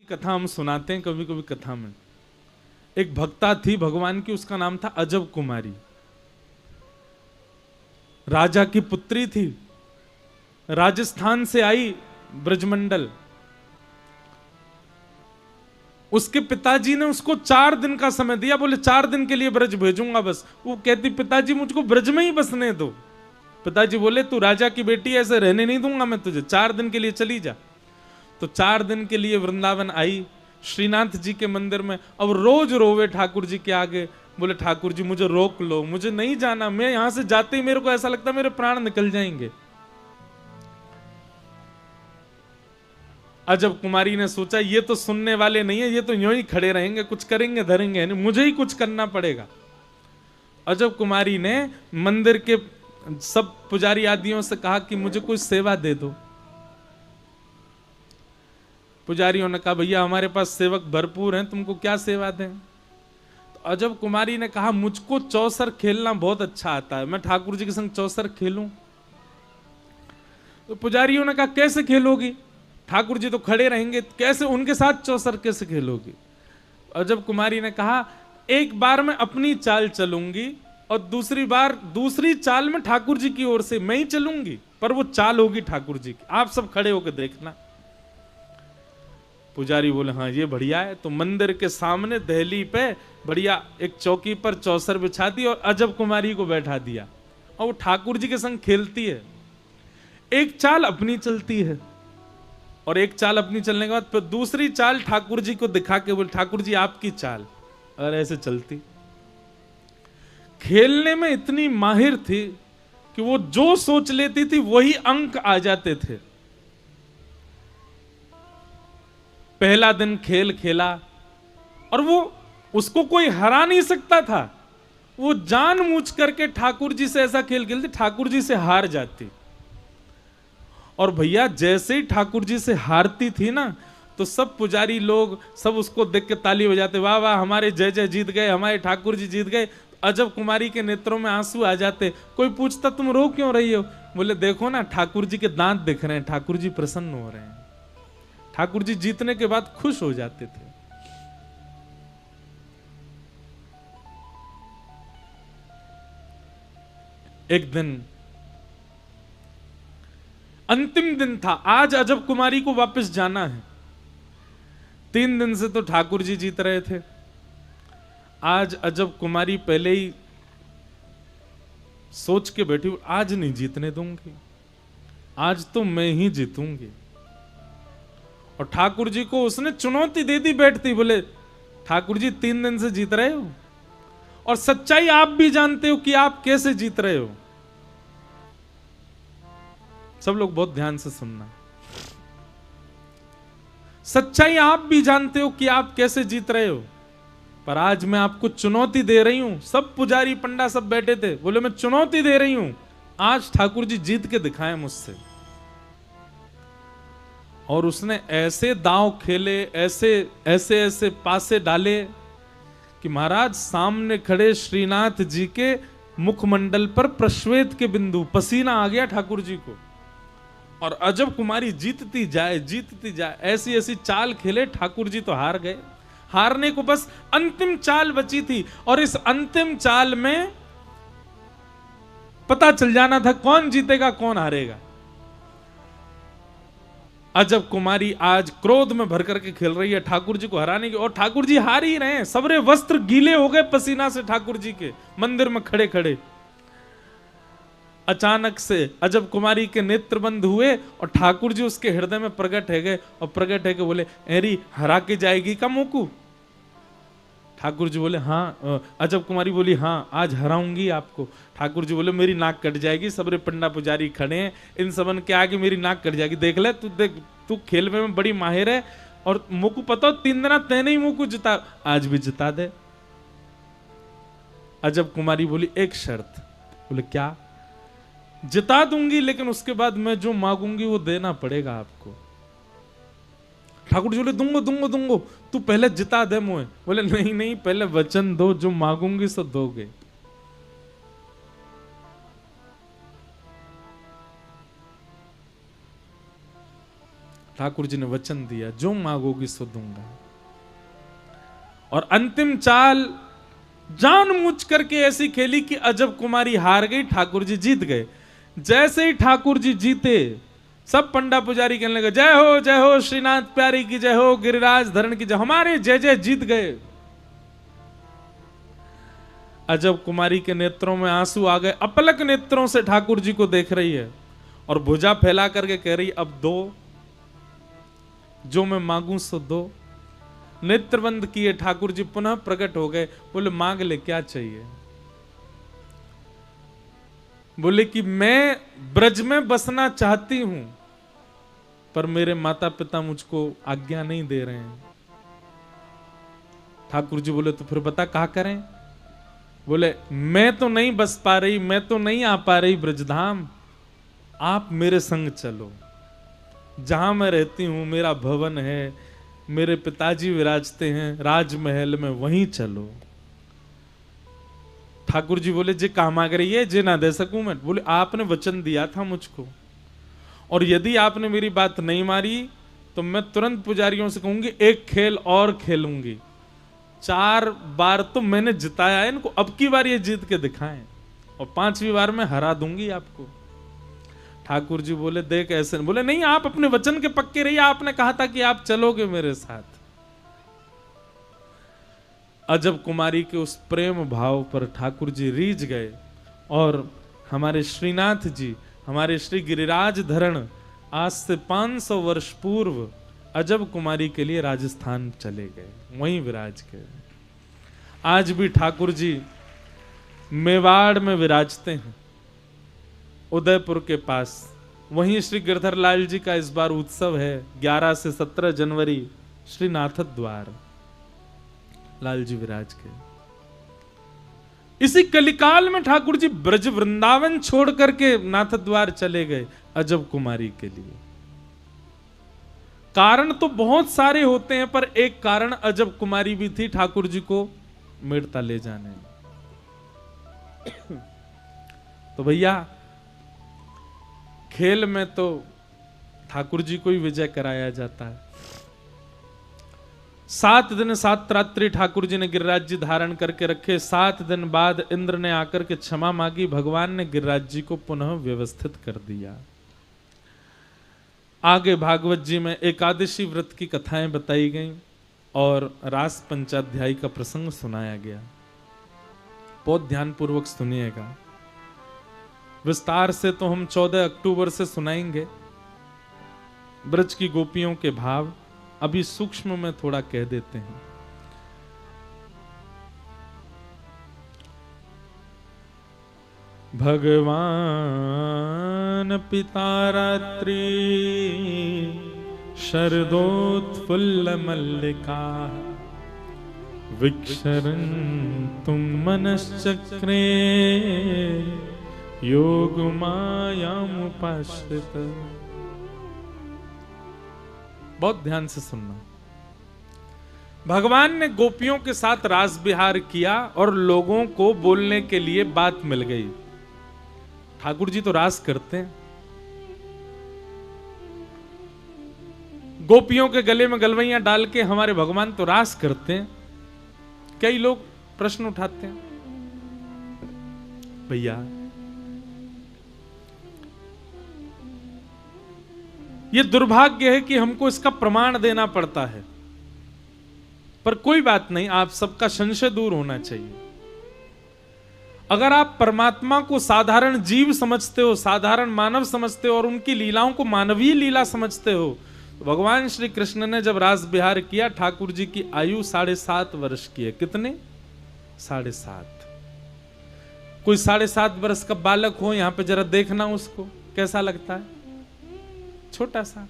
कथा हम सुनाते हैं कभी कभी कथा में। एक भक्ता थी भगवान की, उसका नाम था अजब कुमारी। राजा की पुत्री थी, राजस्थान से आई ब्रजमंडल। उसके पिताजी ने उसको 4 दिन का समय दिया, बोले 4 दिन के लिए ब्रज भेजूंगा बस। वो कहती पिताजी मुझको ब्रज में ही बसने दो। पिताजी बोले तू राजा की बेटी, ऐसे रहने नहीं दूंगा मैं तुझे, 4 दिन के लिए चली जा। तो 4 दिन के लिए वृंदावन आई, श्रीनाथ जी के मंदिर में। अब रोज रोवे ठाकुर जी के आगे, बोले ठाकुर जी मुझे रोक लो, मुझे नहीं जाना, मैं यहां से जाते ही मेरे को ऐसा लगता मेरे प्राण निकल जाएंगे। अजब कुमारी ने सोचा ये तो सुनने वाले नहीं है, ये तो यूं ही खड़े रहेंगे, कुछ करेंगे धरेंगे नहीं, मुझे ही कुछ करना पड़ेगा। अजब कुमारी ने मंदिर के सब पुजारी आदियों से कहा कि मुझे कोई सेवा दे दो। पुजारियों ने कहा भैया हमारे पास सेवक भरपूर हैं, तुमको क्या सेवा दें। तो अजब कुमारी ने कहा मुझको चौसर खेलना बहुत अच्छा आता है, मैं ठाकुर जी के संग चौसर खेलूं। तो पुजारियों ने कहा कैसे खेलोगी, ठाकुर जी तो खड़े रहेंगे, कैसे उनके साथ चौसर कैसे खेलोगी। अजब कुमारी ने कहा एक बार मैं अपनी चाल चलूंगी और दूसरी बार दूसरी चाल में ठाकुर जी की ओर से मैं ही चलूंगी, पर वो चाल होगी ठाकुर जी की, आप सब खड़े होकर देखना। पुजारी बोले हाँ ये बढ़िया है। तो मंदिर के सामने दहली पे बढ़िया एक चौकी पर चौसर बिछा दी और अजब कुमारी को बैठा दिया, और वो ठाकुर जी के संग खेलती है। एक चाल अपनी चलती है और एक चाल अपनी चलने के बाद फिर दूसरी चाल ठाकुर जी को दिखा के बोले ठाकुर जी आपकी चाल, और ऐसे चलती। खेलने में इतनी माहिर थी कि वो जो सोच लेती थी वही अंक आ जाते थे। पहला दिन खेल खेला और वो उसको कोई हरा नहीं सकता था, वो जानबूझ करके ठाकुर जी से ऐसा खेल खेलती, ठाकुर जी से हार जाती। और भैया जैसे ही ठाकुर जी से हारती थी ना, तो सब पुजारी लोग सब उसको देख के ताली बजाते, वाह वाह हमारे जय जय जीत गए, हमारे ठाकुर जी जीत गए। अजब कुमारी के नेत्रों में आंसू आ जाते। कोई पूछता तुम रो क्यों रही हो, बोले देखो ना ठाकुर जी के दांत दिख रहे हैं, ठाकुर जी प्रसन्न हो रहे हैं। ठाकुर जी जीतने के बाद खुश हो जाते थे। एक दिन अंतिम दिन था, आज अजब कुमारी को वापस जाना है। 3 दिन से तो ठाकुर जी जीत रहे थे, आज अजब कुमारी पहले ही सोच के बैठी आज नहीं जीतने दूंगी, आज तो मैं ही जीतूंगी। और ठाकुर जी को उसने चुनौती दे दी बैठती, बोले ठाकुर जी 3 दिन से जीत रहे हो और सच्चाई आप भी जानते हो कि आप कैसे जीत रहे हो। सब लोग बहुत ध्यान से सुनना, सच्चाई आप भी जानते हो कि आप कैसे जीत रहे हो, पर आज मैं आपको चुनौती दे रही हूं। सब पुजारी पंडा सब बैठे थे, बोले मैं चुनौती दे रही हूं, आज ठाकुर जी जीत के दिखाएं मुझसे। और उसने ऐसे दांव खेले, ऐसे ऐसे ऐसे पासे डाले कि महाराज सामने खड़े श्रीनाथ जी के मुखमंडल पर प्रश्वेत के बिंदु, पसीना आ गया ठाकुर जी को। और अजब कुमारी जीतती जाए, ऐसी ऐसी चाल खेले, ठाकुर जी तो हार गए। हारने को बस अंतिम चाल बची थी, और इस अंतिम चाल में पता चल जाना था कौन जीतेगा कौन हारेगा। अजब कुमारी आज क्रोध में भर करके खेल रही है ठाकुर जी को हराने की, और ठाकुर जी हार ही रहे हैं, सबरे वस्त्र गीले हो गए पसीना से ठाकुर जी के मंदिर में खड़े खड़े। अचानक से अजब कुमारी के नेत्र बंद हुए और ठाकुर जी उसके हृदय में प्रकट है गए, और प्रकट है के बोले एरी हरा के जाएगी का मोकू। ठाकुर जी बोले हाँ। अजब कुमारी बोली हाँ आज हराऊंगी आपको। ठाकुर जी बोले मेरी नाक कट जाएगी, सबरे पंडा पुजारी खड़े हैं, इन सबन के आगे मेरी नाक कट जाएगी, देख ले तू, देख तू खेल में बड़ी माहिर है, और मोकू पता हो 3 दिन तेने ही मोकू जिता, आज भी जिता दे। अजब कुमारी बोली एक शर्त। बोले क्या। जिता दूंगी लेकिन उसके बाद मैं जो मांगूंगी वो देना पड़ेगा आपको। ठाकुर जी बोले दूंगो, तू पहले जिता दे मुझे। बोले नहीं नहीं पहले वचन दो, जो मांगूंगी सो दोगे। ठाकुर जी ने वचन दिया, जो मांगोगी सो दूंगा। और अंतिम चाल जानबूझ करके ऐसी खेली कि अजब कुमारी हार गई, ठाकुर जी जीत गए। जैसे ही ठाकुर जी जीते, सब पंडा पुजारी कहने लगे, जय हो श्रीनाथ प्यारी की जय हो, गिरिराज धरण की जय, हमारे जय जय जीत गए। अजब कुमारी के नेत्रों में आंसू आ गए, अपलक नेत्रों से ठाकुर जी को देख रही है और भुजा फैला करके कह रही, अब दो, जो मैं मांगू सो दो। नेत्र बंद किए, ठाकुर जी पुनः प्रकट हो गए। बोले, मांग ले, क्या चाहिए? बोले कि मैं ब्रज में बसना चाहती हूं, पर मेरे माता पिता मुझको आज्ञा नहीं दे रहे हैं। ठाकुर जी बोले, तो फिर बता क्या करें? बोले, मैं तो नहीं बस पा रही, मैं तो नहीं आ पा रही ब्रजधाम, आप मेरे संग चलो। जहां मैं रहती हूं मेरा भवन है, मेरे पिताजी विराजते हैं राजमहल में, वहीं चलो। ठाकुर जी बोले, जे कहा मांग रही है, जे ना दे सकूं मैं? बोले, आपने वचन दिया था मुझको, और यदि आपने मेरी बात नहीं मारी तो मैं तुरंत पुजारियों से कहूंगी एक खेल और खेलूंगी। 4 बार तो मैंने जिताया है इनको, अब की बार ये जीत के दिखाएं, और 5वीं बार मैं हरा दूंगी आपको। ठाकुर जी बोले, देख ऐसे। बोले, नहीं, आप अपने वचन के पक्के रहिए, आपने कहा था कि आप चलोगे मेरे साथ। अजब कुमारी के उस प्रेम भाव पर ठाकुर जी रीझ गए, और हमारे श्रीनाथ जी, हमारे श्री गिरिराज धरण आज से 500 वर्ष पूर्व अजब कुमारी के लिए राजस्थान चले गए, वहीं विराज गए। आज भी ठाकुर जी मेवाड़ में विराजते हैं, उदयपुर के पास। वहीं श्री गिरधर लाल जी का इस बार उत्सव है, 11 से 17 जनवरी, श्री नाथ द्वार लाल जी विराज के। इसी कलिकाल में ठाकुर जी ब्रज वृंदावन छोड़ करके नाथ द्वार चले गए अजब कुमारी के लिए। कारण तो बहुत सारे होते हैं, पर एक कारण अजब कुमारी भी थी ठाकुर जी को मेड़ता ले जाने में। तो भैया, खेल में तो ठाकुर जी को ही विजय कराया जाता है। 7 दिन 7 रात्रि ठाकुर जी ने गिरिराज जी धारण करके रखे। 7 दिन बाद इंद्र ने आकर के क्षमा मांगी, भगवान ने गिरिराज जी को पुनः व्यवस्थित कर दिया। आगे भागवत जी में एकादशी व्रत की कथाएं बताई गईं और रास पंचाध्यायी का प्रसंग सुनाया गया। बहुत ध्यानपूर्वक सुनिएगा, विस्तार से तो हम 14 अक्टूबर से सुनाएंगे। ब्रज की गोपियों के भाव अभी सूक्ष्म में थोड़ा कह देते हैं। भगवान पिता रात्रि शरदोत्फुल्ल मल्लिका विक्षरन्तुं मनश्चक्रे योग मायामुपाश्रित। बहुत ध्यान से सुनना। भगवान ने गोपियों के साथ रास विहार किया और लोगों को बोलने के लिए बात मिल गई। ठाकुर जी तो रास करते हैं, गोपियों के गले में गलवैयां डाल के हमारे भगवान तो रास करते हैं। कई लोग प्रश्न उठाते हैं, भैया ये दुर्भाग्य है कि हमको इसका प्रमाण देना पड़ता है, पर कोई बात नहीं, आप सबका संशय दूर होना चाहिए। अगर आप परमात्मा को साधारण जीव समझते हो, साधारण मानव समझते हो और उनकी लीलाओं को मानवीय लीला समझते हो, तो भगवान श्री कृष्ण ने जब रास विहार किया, ठाकुर जी की आयु 7.5 वर्ष की है। कितने? 7.5। कोई 7.5 वर्ष का बालक हो, यहां पे जरा देखना उसको कैसा लगता है, छोटा सा।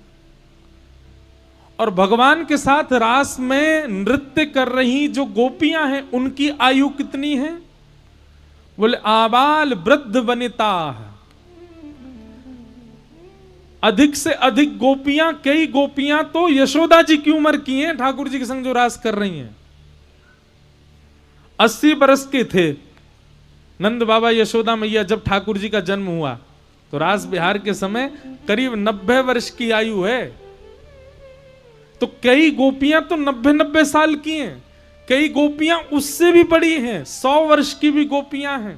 और भगवान के साथ रास में नृत्य कर रही जो गोपियां हैं, उनकी आयु कितनी है? बोले आबाल वृद्ध वनिता। अधिक से अधिक गोपियां, कई गोपियां तो यशोदा जी की उम्र की हैं, ठाकुर जी के संग जो रास कर रही हैं। 80 बरस के थे नंद बाबा यशोदा मैया जब ठाकुर जी का जन्म हुआ, तो रास विहार के समय करीब 90 वर्ष की आयु है। तो कई गोपियां तो 90-90 साल की हैं, कई गोपियां उससे भी बड़ी हैं, 100 वर्ष की भी गोपियां हैं,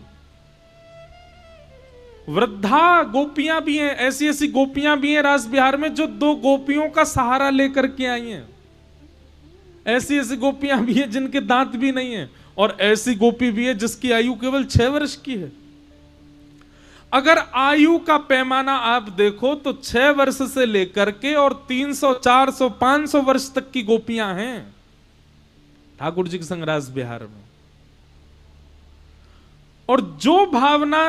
वृद्धा गोपियां भी हैं, ऐसी ऐसी गोपियां भी हैं रास बिहार में जो 2 गोपियों का सहारा लेकर के आई हैं। ऐसी ऐसी गोपियां भी हैं जिनके दांत भी नहीं है, और ऐसी गोपी भी है जिसकी आयु केवल 6 वर्ष की है। अगर आयु का पैमाना आप देखो तो 6 वर्ष से लेकर के और 300, 400, 500 वर्ष तक की गोपियां हैं ठाकुर जी के संग रास बिहार में। और जो भावना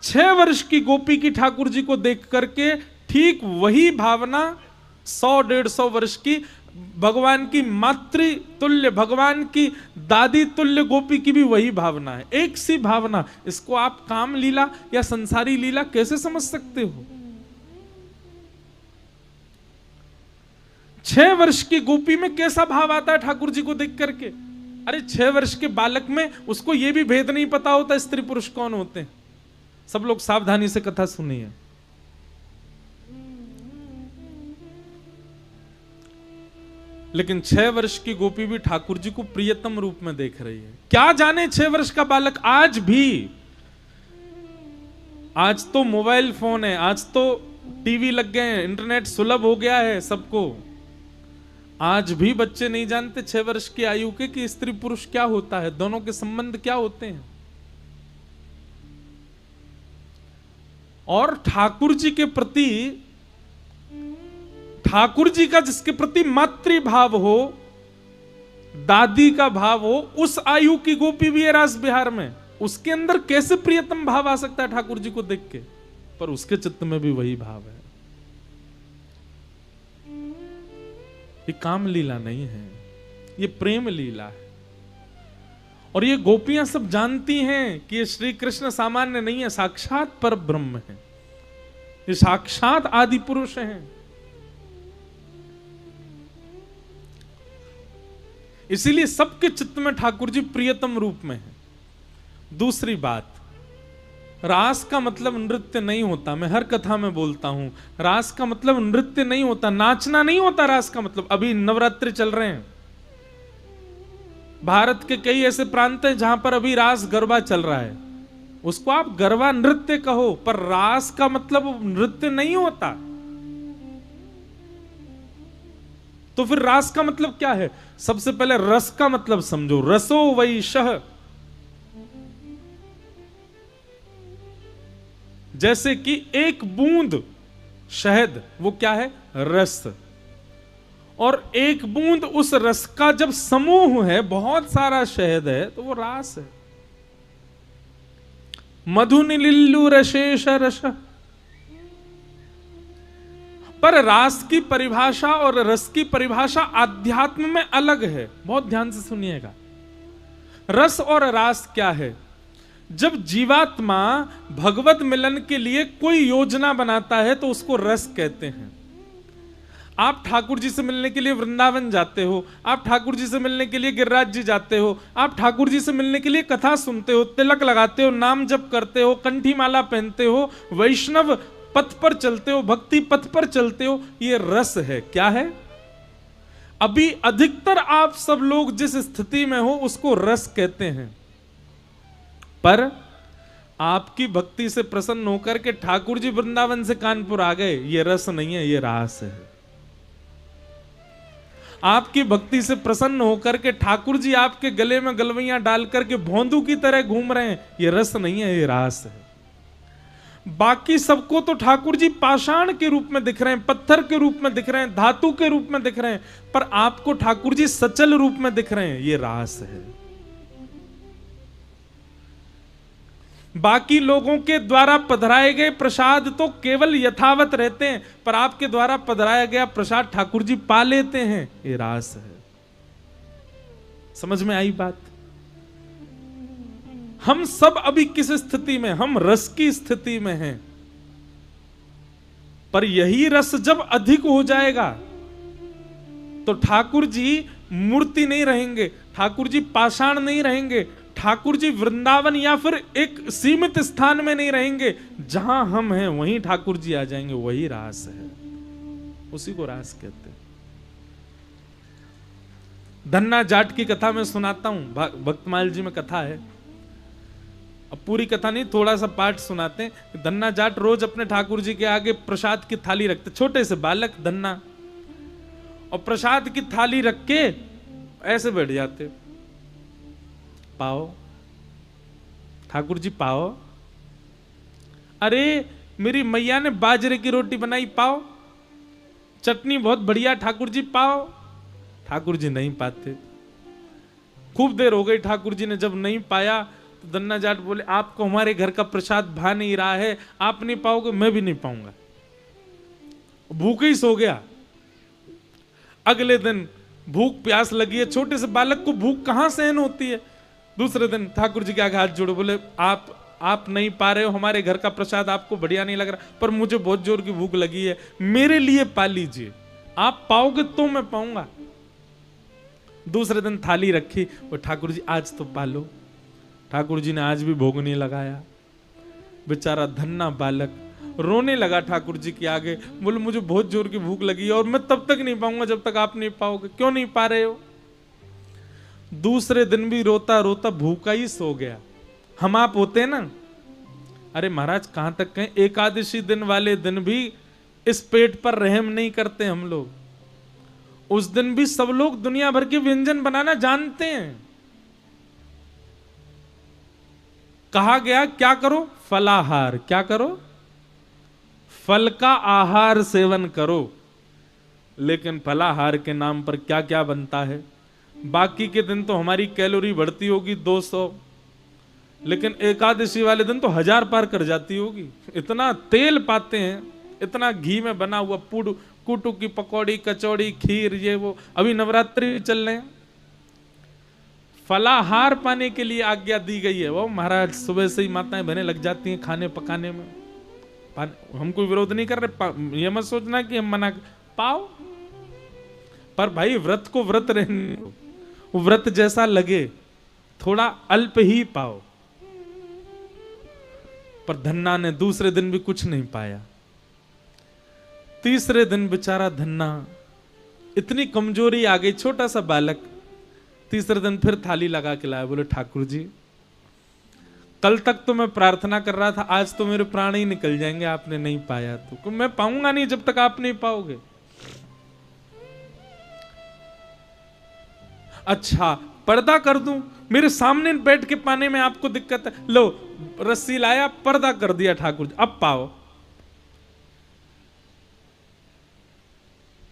6 वर्ष की गोपी की ठाकुर जी को देख करके, ठीक वही भावना 100-150 वर्ष की भगवान की मातृ तुल्य, भगवान की दादी तुल्य गोपी की भी वही भावना है, एक सी भावना। इसको आप काम लीला या संसारी लीला कैसे समझ सकते हो? 6 वर्ष की गोपी में कैसा भाव आता है ठाकुर जी को देख करके? अरे 6 वर्ष के बालक में उसको यह भी भेद नहीं पता होता स्त्री पुरुष कौन होते हैं। सब लोग सावधानी से कथा सुनिए। लेकिन 6 वर्ष की गोपी भी ठाकुर जी को प्रियतम रूप में देख रही है। क्या जाने 6 वर्ष का बालक आज भी, आज तो मोबाइल फोन है, आज तो टीवी लग गए हैं, इंटरनेट सुलभ हो गया है सबको। आज भी बच्चे नहीं जानते 6 वर्ष की आयु के कि स्त्री पुरुष क्या होता है, दोनों के संबंध क्या होते हैं। और ठाकुर जी के प्रति, ठाकुर जी का जिसके प्रति मातृभाव हो, दादी का भाव हो, उस आयु की गोपी भी है रास बिहार में, उसके अंदर कैसे प्रियतम भाव आ सकता है ठाकुर जी को देख के? पर उसके चित्त में भी वही भाव है। ये काम लीला नहीं है, ये प्रेम लीला है। और ये गोपियां सब जानती हैं कि ये श्री कृष्ण सामान्य नहीं है, साक्षात पर ब्रह्म है, ये साक्षात आदि पुरुष हैं। इसीलिए सबके चित्त में ठाकुर जी प्रियतम रूप में है। दूसरी बात, रास का मतलब नृत्य नहीं होता। मैं हर कथा में बोलता हूं, रास का मतलब नृत्य नहीं होता, नाचना नहीं होता। रास का मतलब, अभी नवरात्रि चल रहे हैं, भारत के कई ऐसे प्रांत हैं जहां पर अभी रास गरबा चल रहा है, उसको आप गरबा नृत्य कहो, पर रास का मतलब नृत्य नहीं होता। तो फिर रास का मतलब क्या है? सबसे पहले रस का मतलब समझो। रसो वैशः, जैसे कि एक बूंद शहद, वो क्या है? रस। और एक बूंद उस रस का जब समूह है, बहुत सारा शहद है, तो वो रास है। मधु निलिल्लु रशेष रस। पर रास की परिभाषा और रस की परिभाषा आध्यात्म में अलग है, बहुत ध्यान से सुनिएगा। रस और रास क्या है? जब जीवात्मा भगवत मिलन के लिए कोई योजना बनाता है तो उसको रस कहते हैं। आप ठाकुर जी से मिलने के लिए वृंदावन जाते हो, आप ठाकुर जी से मिलने के लिए गिरिराज जी जाते हो, आप ठाकुर जी से मिलने के लिए कथा सुनते हो, तिलक लगाते हो, नाम जप करते हो, कंठी माला पहनते हो, वैष्णव पथ पर चलते हो, भक्ति पथ पर चलते हो। ये रस है। क्या है? अभी अधिकतर आप सब लोग जिस स्थिति में हो उसको रस कहते हैं, पर आपकी भक्ति से प्रसन्न होकर के ठाकुर जी वृंदावन से कानपुर आ गए, ये रस नहीं है, ये रास है। आपकी भक्ति से प्रसन्न होकर के ठाकुर जी आपके गले में गलवैयां डाल करके भोंदू की तरह घूम रहे हैं, ये रस नहीं है, ये रास है। बाकी सबको तो ठाकुर जी पाषाण के रूप में दिख रहे हैं, पत्थर के रूप में दिख रहे हैं, धातु के रूप में दिख रहे हैं, पर आपको ठाकुर जी सचल रूप में दिख रहे हैं, ये रास है। बाकी लोगों के द्वारा पधराए गए प्रसाद तो केवल यथावत रहते हैं, पर आपके द्वारा पधराया गया प्रसाद ठाकुर जी पा लेते हैं, ये रास है। समझ में आई बात? हम सब अभी किस स्थिति में? हम रस की स्थिति में हैं, पर यही रस जब अधिक हो जाएगा तो ठाकुर जी मूर्ति नहीं रहेंगे, ठाकुर जी पाषाण नहीं रहेंगे, ठाकुर जी वृंदावन या फिर एक सीमित स्थान में नहीं रहेंगे। जहां हम हैं वहीं ठाकुर जी आ जाएंगे, वही रास है, उसी को रास कहते हैं। धन्ना जाट की कथा मैं सुनाता हूं, भक्तमाल जी में कथा है। अब पूरी कथा नहीं, थोड़ा सा पाठ सुनाते हैं। धन्ना जाट रोज अपने ठाकुर जी के आगे प्रसाद की थाली रखते, छोटे से बालक धन्ना, और प्रसाद की थाली रख के ऐसे बैठ जाते, पाओ ठाकुर जी पाओ, अरे मेरी मैया ने बाजरे की रोटी बनाई, पाओ, चटनी बहुत बढ़िया ठाकुर जी पाओ। ठाकुर जी नहीं पाते। खूब देर हो गई, ठाकुर जी ने जब नहीं पाया तो धन्ना जाट बोले, आपको हमारे घर का प्रसाद भा नहीं रहा है, आप नहीं पाओगे, मैं भी नहीं पाऊंगा। भूखे ही सो गया। अगले दिन भूख प्यास लगी है, छोटे से बालक को भूख कहां सहन होती है। दूसरे दिन ठाकुर जी के आगे हाथ जोड़े, बोले आप नहीं पा रहे हो, हमारे घर का प्रसाद आपको बढ़िया नहीं लग रहा, पर मुझे बहुत जोर की भूख लगी है, मेरे लिए पा लीजिए, आप पाओगे तो मैं पाऊंगा। दूसरे दिन थाली रखी, वो ठाकुर जी आज तो पा लो। ठाकुर जी ने आज भी भोग नहीं लगाया। बेचारा धन्ना बालक रोने लगा ठाकुर जी के आगे, बोले मुझे बहुत जोर की भूख लगी है और मैं तब तक नहीं पाऊंगा जब तक आप नहीं पाओगे। क्यों नहीं पा रहे हो? दूसरे दिन भी रोता रोता भूखा ही सो गया। हम आप होते ना, अरे महाराज कहां तक कहें, एकादशी दिन वाले दिन भी इस पेट पर रहम नहीं करते हम लोग। उस दिन भी सब लोग दुनिया भर के व्यंजन बनाना जानते हैं। कहा गया क्या करो? फलाहार। क्या करो? फल का आहार सेवन करो। लेकिन फलाहार के नाम पर क्या क्या बनता है। बाकी के दिन तो हमारी कैलोरी बढ़ती होगी 200, लेकिन एकादशी वाले दिन तो 1000 पार कर जाती होगी। इतना तेल पाते हैं, इतना घी में बना हुआ कुटू की पकौड़ी, कचौड़ी, खीर, ये वो। अभी नवरात्रि चल रहे हैं, फलाहार पाने के लिए आज्ञा दी गई है। वो महाराज सुबह से ही माताएं बहनें लग जाती हैं खाने पकाने में। हम कोई विरोध नहीं कर रहे, ये मत सोचना कि हम मना, पाओ, पर भाई व्रत को व्रत रहने, व्रत जैसा लगे, थोड़ा अल्प ही पाओ। पर धन्ना ने दूसरे दिन भी कुछ नहीं पाया। तीसरे दिन बेचारा धन्ना, इतनी कमजोरी आ गई, छोटा सा बालक। तीसरे दिन फिर थाली लगा के लाया, बोले ठाकुर जी कल तक तो मैं प्रार्थना कर रहा था, आज तो मेरे प्राण ही निकल जाएंगे, आपने नहीं पाया तो मैं पाऊंगा नहीं जब तक आप नहीं पाओगे। अच्छा पर्दा कर दूं, मेरे सामने बैठ के पाने में आपको दिक्कत है, लो रस्सी लाया, पर्दा कर दिया ठाकुर जी, अब पाओ।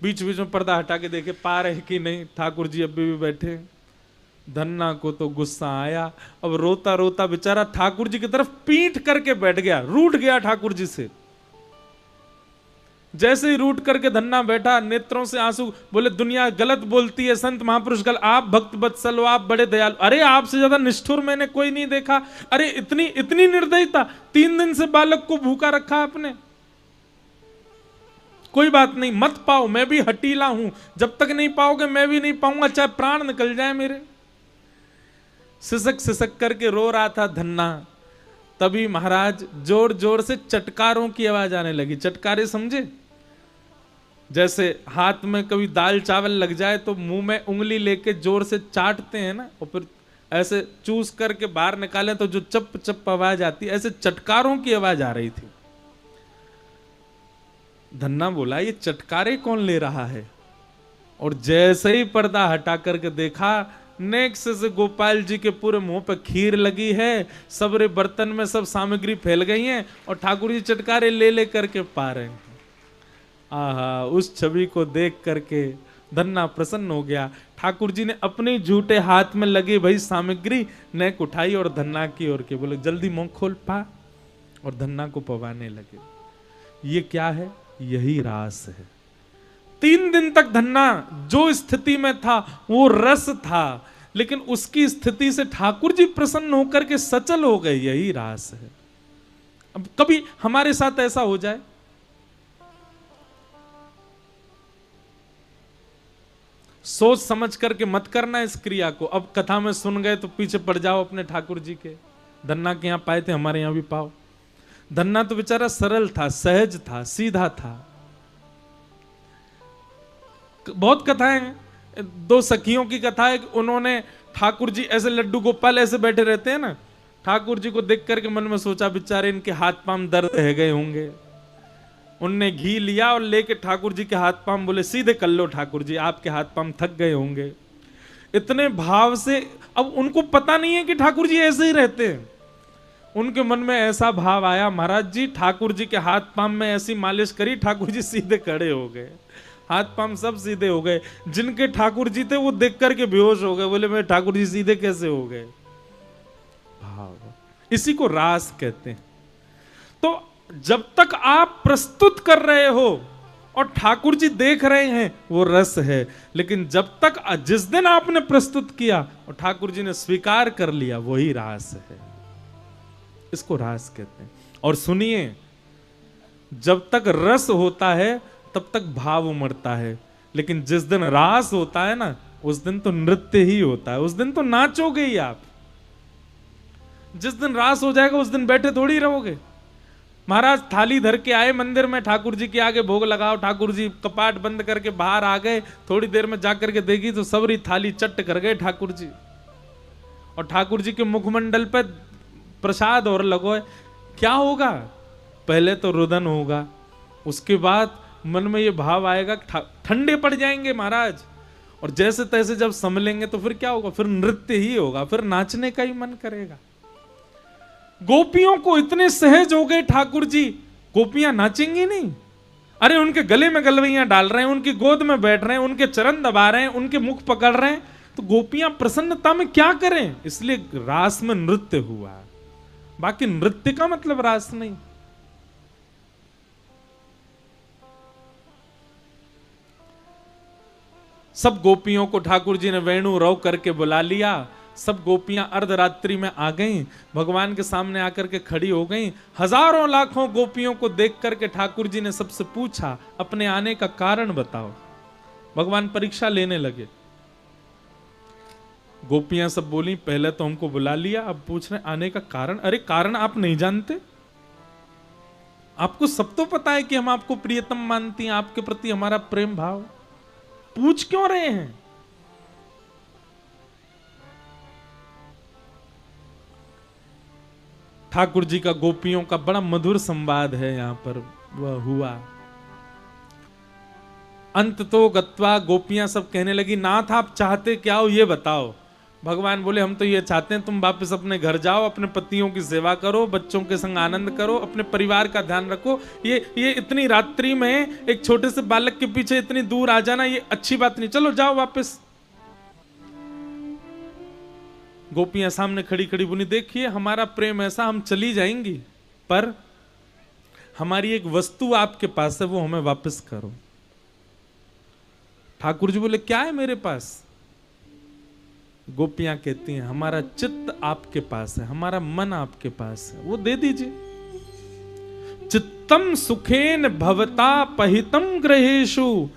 बीच बीच में पर्दा हटा के देखे पा रहे कि नहीं, ठाकुर जी अभी भी बैठे। धन्ना को तो गुस्सा आया, अब रोता रोता बेचारा ठाकुर जी की तरफ पीठ करके बैठ गया, रूठ गया ठाकुर जी से। जैसे ही रूठ करके धन्ना बैठा, नेत्रों से आंसू, बोले दुनिया गलत बोलती है, संत महापुरुष गलत, आप भक्त वत्सल हो, आप बड़े दयालु, अरे आपसे ज्यादा निष्ठुर मैंने कोई नहीं देखा। अरे इतनी इतनी निर्दयता, 3 दिन से बालक को भूखा रखा आपने। कोई बात नहीं, मत पाओ, मैं भी हटीला हूं, जब तक नहीं पाओगे मैं भी नहीं पाऊंगा, चाहे प्राण निकल जाए मेरे। सिसक सिसक करके रो रहा था धन्ना। तभी महाराज जोर जोर से चटकारों की आवाज आने लगी। चटकारे समझे? जैसे हाथ में कभी दाल चावल लग जाए तो मुंह में उंगली लेके जोर से चाटते हैं ना, और फिर ऐसे चूस करके बाहर निकालें तो जो चप चप आवाज आती है, ऐसे चटकारों की आवाज आ रही थी। धन्ना बोला ये चटकारे कौन ले रहा है? और जैसे ही पर्दा हटा करके देखा, नेक्स्ट से गोपाल जी के पूरे मुंह पे खीर लगी है, सबरे बर्तन में सब सामग्री फैल गई हैं और ठाकुर जी चटकारे ले ले करके पा रहे हैं। आहा, उस छवि को देख करके धन्ना प्रसन्न हो गया। ठाकुर जी ने अपने झूठे हाथ में लगी भाई सामग्री नेक उठाई और धन्ना की ओर के बोले जल्दी मुंह खोल पा, और धन्ना को पवाने लगे। ये क्या है? यही रास है। 3 दिन तक धन्ना जो स्थिति में था वो रस था, लेकिन उसकी स्थिति से ठाकुर जी प्रसन्न होकर के सचल हो गए। यही रास है। अब कभी हमारे साथ ऐसा हो जाए, सोच समझ करके मत करना इस क्रिया को। अब कथा में सुन गए तो पीछे पड़ जाओ अपने ठाकुर जी के। धन्ना के यहां पाए थे, हमारे यहां भी पाओ। धन्ना तो बेचारा सरल था, सहज था, सीधा था। बहुत कथाएं हैं। दो सखियों की कथा है कि उन्होंने ठाकुर जी ऐसे लड्डू गोपाल ऐसे बैठे रहते हैं ना, ठाकुर जी को देख करके मन में सोचा बेचारे इनके हाथ पांव दर्द रह गए होंगे। उनने घी लिया और लेके ठाकुर जी के हाथ पांव बोले सीधे कर लो ठाकुर जी, आपके हाथ पांव थक गए होंगे। इतने भाव से, अब उनको पता नहीं है कि ठाकुर जी ऐसे ही रहते हैं। उनके मन में ऐसा भाव आया, महाराज जी ठाकुर जी के हाथ पांव में ऐसी मालिश करी, ठाकुर जी सीधे खड़े हो गए, हाथ पांव सब सीधे हो गए। जिनके ठाकुर जी थे वो देख करके बेहोश हो गए, बोले मैं ठाकुर जी सीधे कैसे हो गए। भाव, इसी को रास कहते हैं। तो जब तक आप प्रस्तुत कर रहे हो और ठाकुर जी देख रहे हैं वो रस है, लेकिन जब तक जिस दिन आपने प्रस्तुत किया और ठाकुर जी ने स्वीकार कर लिया वही रास है, इसको रास कहते हैं। और सुनिए, जब तक रस होता है तब तक भाव उमड़ता है, लेकिन जिस दिन रास होता है ना उस दिन तो नृत्य ही होता है, उस दिन तो नाचोगे ही आप। जिस दिन रास हो जाएगा उस दिन बैठे थोड़ी रहोगे। महाराज थाली धर के आए मंदिर में, ठाकुर जी के आगे भोग लगाओ, ठाकुर जी कपाट बंद करके बाहर आ गए, थोड़ी देर में जाकर के देखी तो सबरी थाली चट कर गए ठाकुर जी। और ठाकुर जी के मुखमंडल पे प्रसाद और लगो है, क्या होगा? पहले तो रुदन होगा, उसके बाद मन में ये भाव आएगा ठंडे पड़ जाएंगे महाराज, और जैसे तैसे जब संभलेंगे तो फिर क्या होगा? फिर नृत्य ही होगा, फिर नाचने का ही मन करेगा। गोपियों को इतने सहज हो गए ठाकुर जी, गोपियां नाचेंगी नहीं? अरे उनके गले में गलवैयां डाल रहे हैं, उनकी गोद में बैठ रहे हैं, उनके चरण दबा रहे हैं, उनके मुख पकड़ रहे हैं, तो गोपियां प्रसन्नता में क्या करें? इसलिए रास में नृत्य हुआ, बाकी नृत्य का मतलब रास नहीं। सब गोपियों को ठाकुर जी ने वेणु रव करके बुला लिया। सब गोपियां अर्धरात्रि में आ गईं, भगवान के सामने आकर के खड़ी हो गईं। हजारों लाखों गोपियों को देख करके ठाकुर जी ने सबसे पूछा अपने आने का कारण बताओ। भगवान परीक्षा लेने लगे। गोपियां सब बोली पहले तो हमको बुला लिया, अब पूछ रहे आने का कारण। अरे कारण आप नहीं जानते? आपको सब तो पता है कि हम आपको प्रियतम मानती हैं, आपके प्रति हमारा प्रेम भाव, पूछ क्यों रहे हैं? ठाकुर जी का गोपियों का बड़ा मधुर संवाद है यहां पर वह हुआ। अंत तो गत्वा गोपियां सब कहने लगी नाथ आप चाहते क्या हो ये बताओ। भगवान बोले हम तो ये चाहते हैं तुम वापस अपने घर जाओ, अपने पतियों की सेवा करो, बच्चों के संग आनंद करो, अपने परिवार का ध्यान रखो। ये इतनी रात्रि में एक छोटे से बालक के पीछे इतनी दूर आ जाना ये अच्छी बात नहीं, चलो जाओ वापस। गोपियां सामने खड़ी खड़ी बोली देखिए हमारा प्रेम ऐसा, हम चली जाएंगी पर हमारी एक वस्तु आपके पास है वो हमें वापस करो। ठाकुर जी बोले क्या है मेरे पास? गोपियां कहती हैं हमारा चित्त आपके पास है, हमारा मन आपके पास है, वो दे दीजिए। चित्तम सुखेन भवता पहितम ग्रहेषु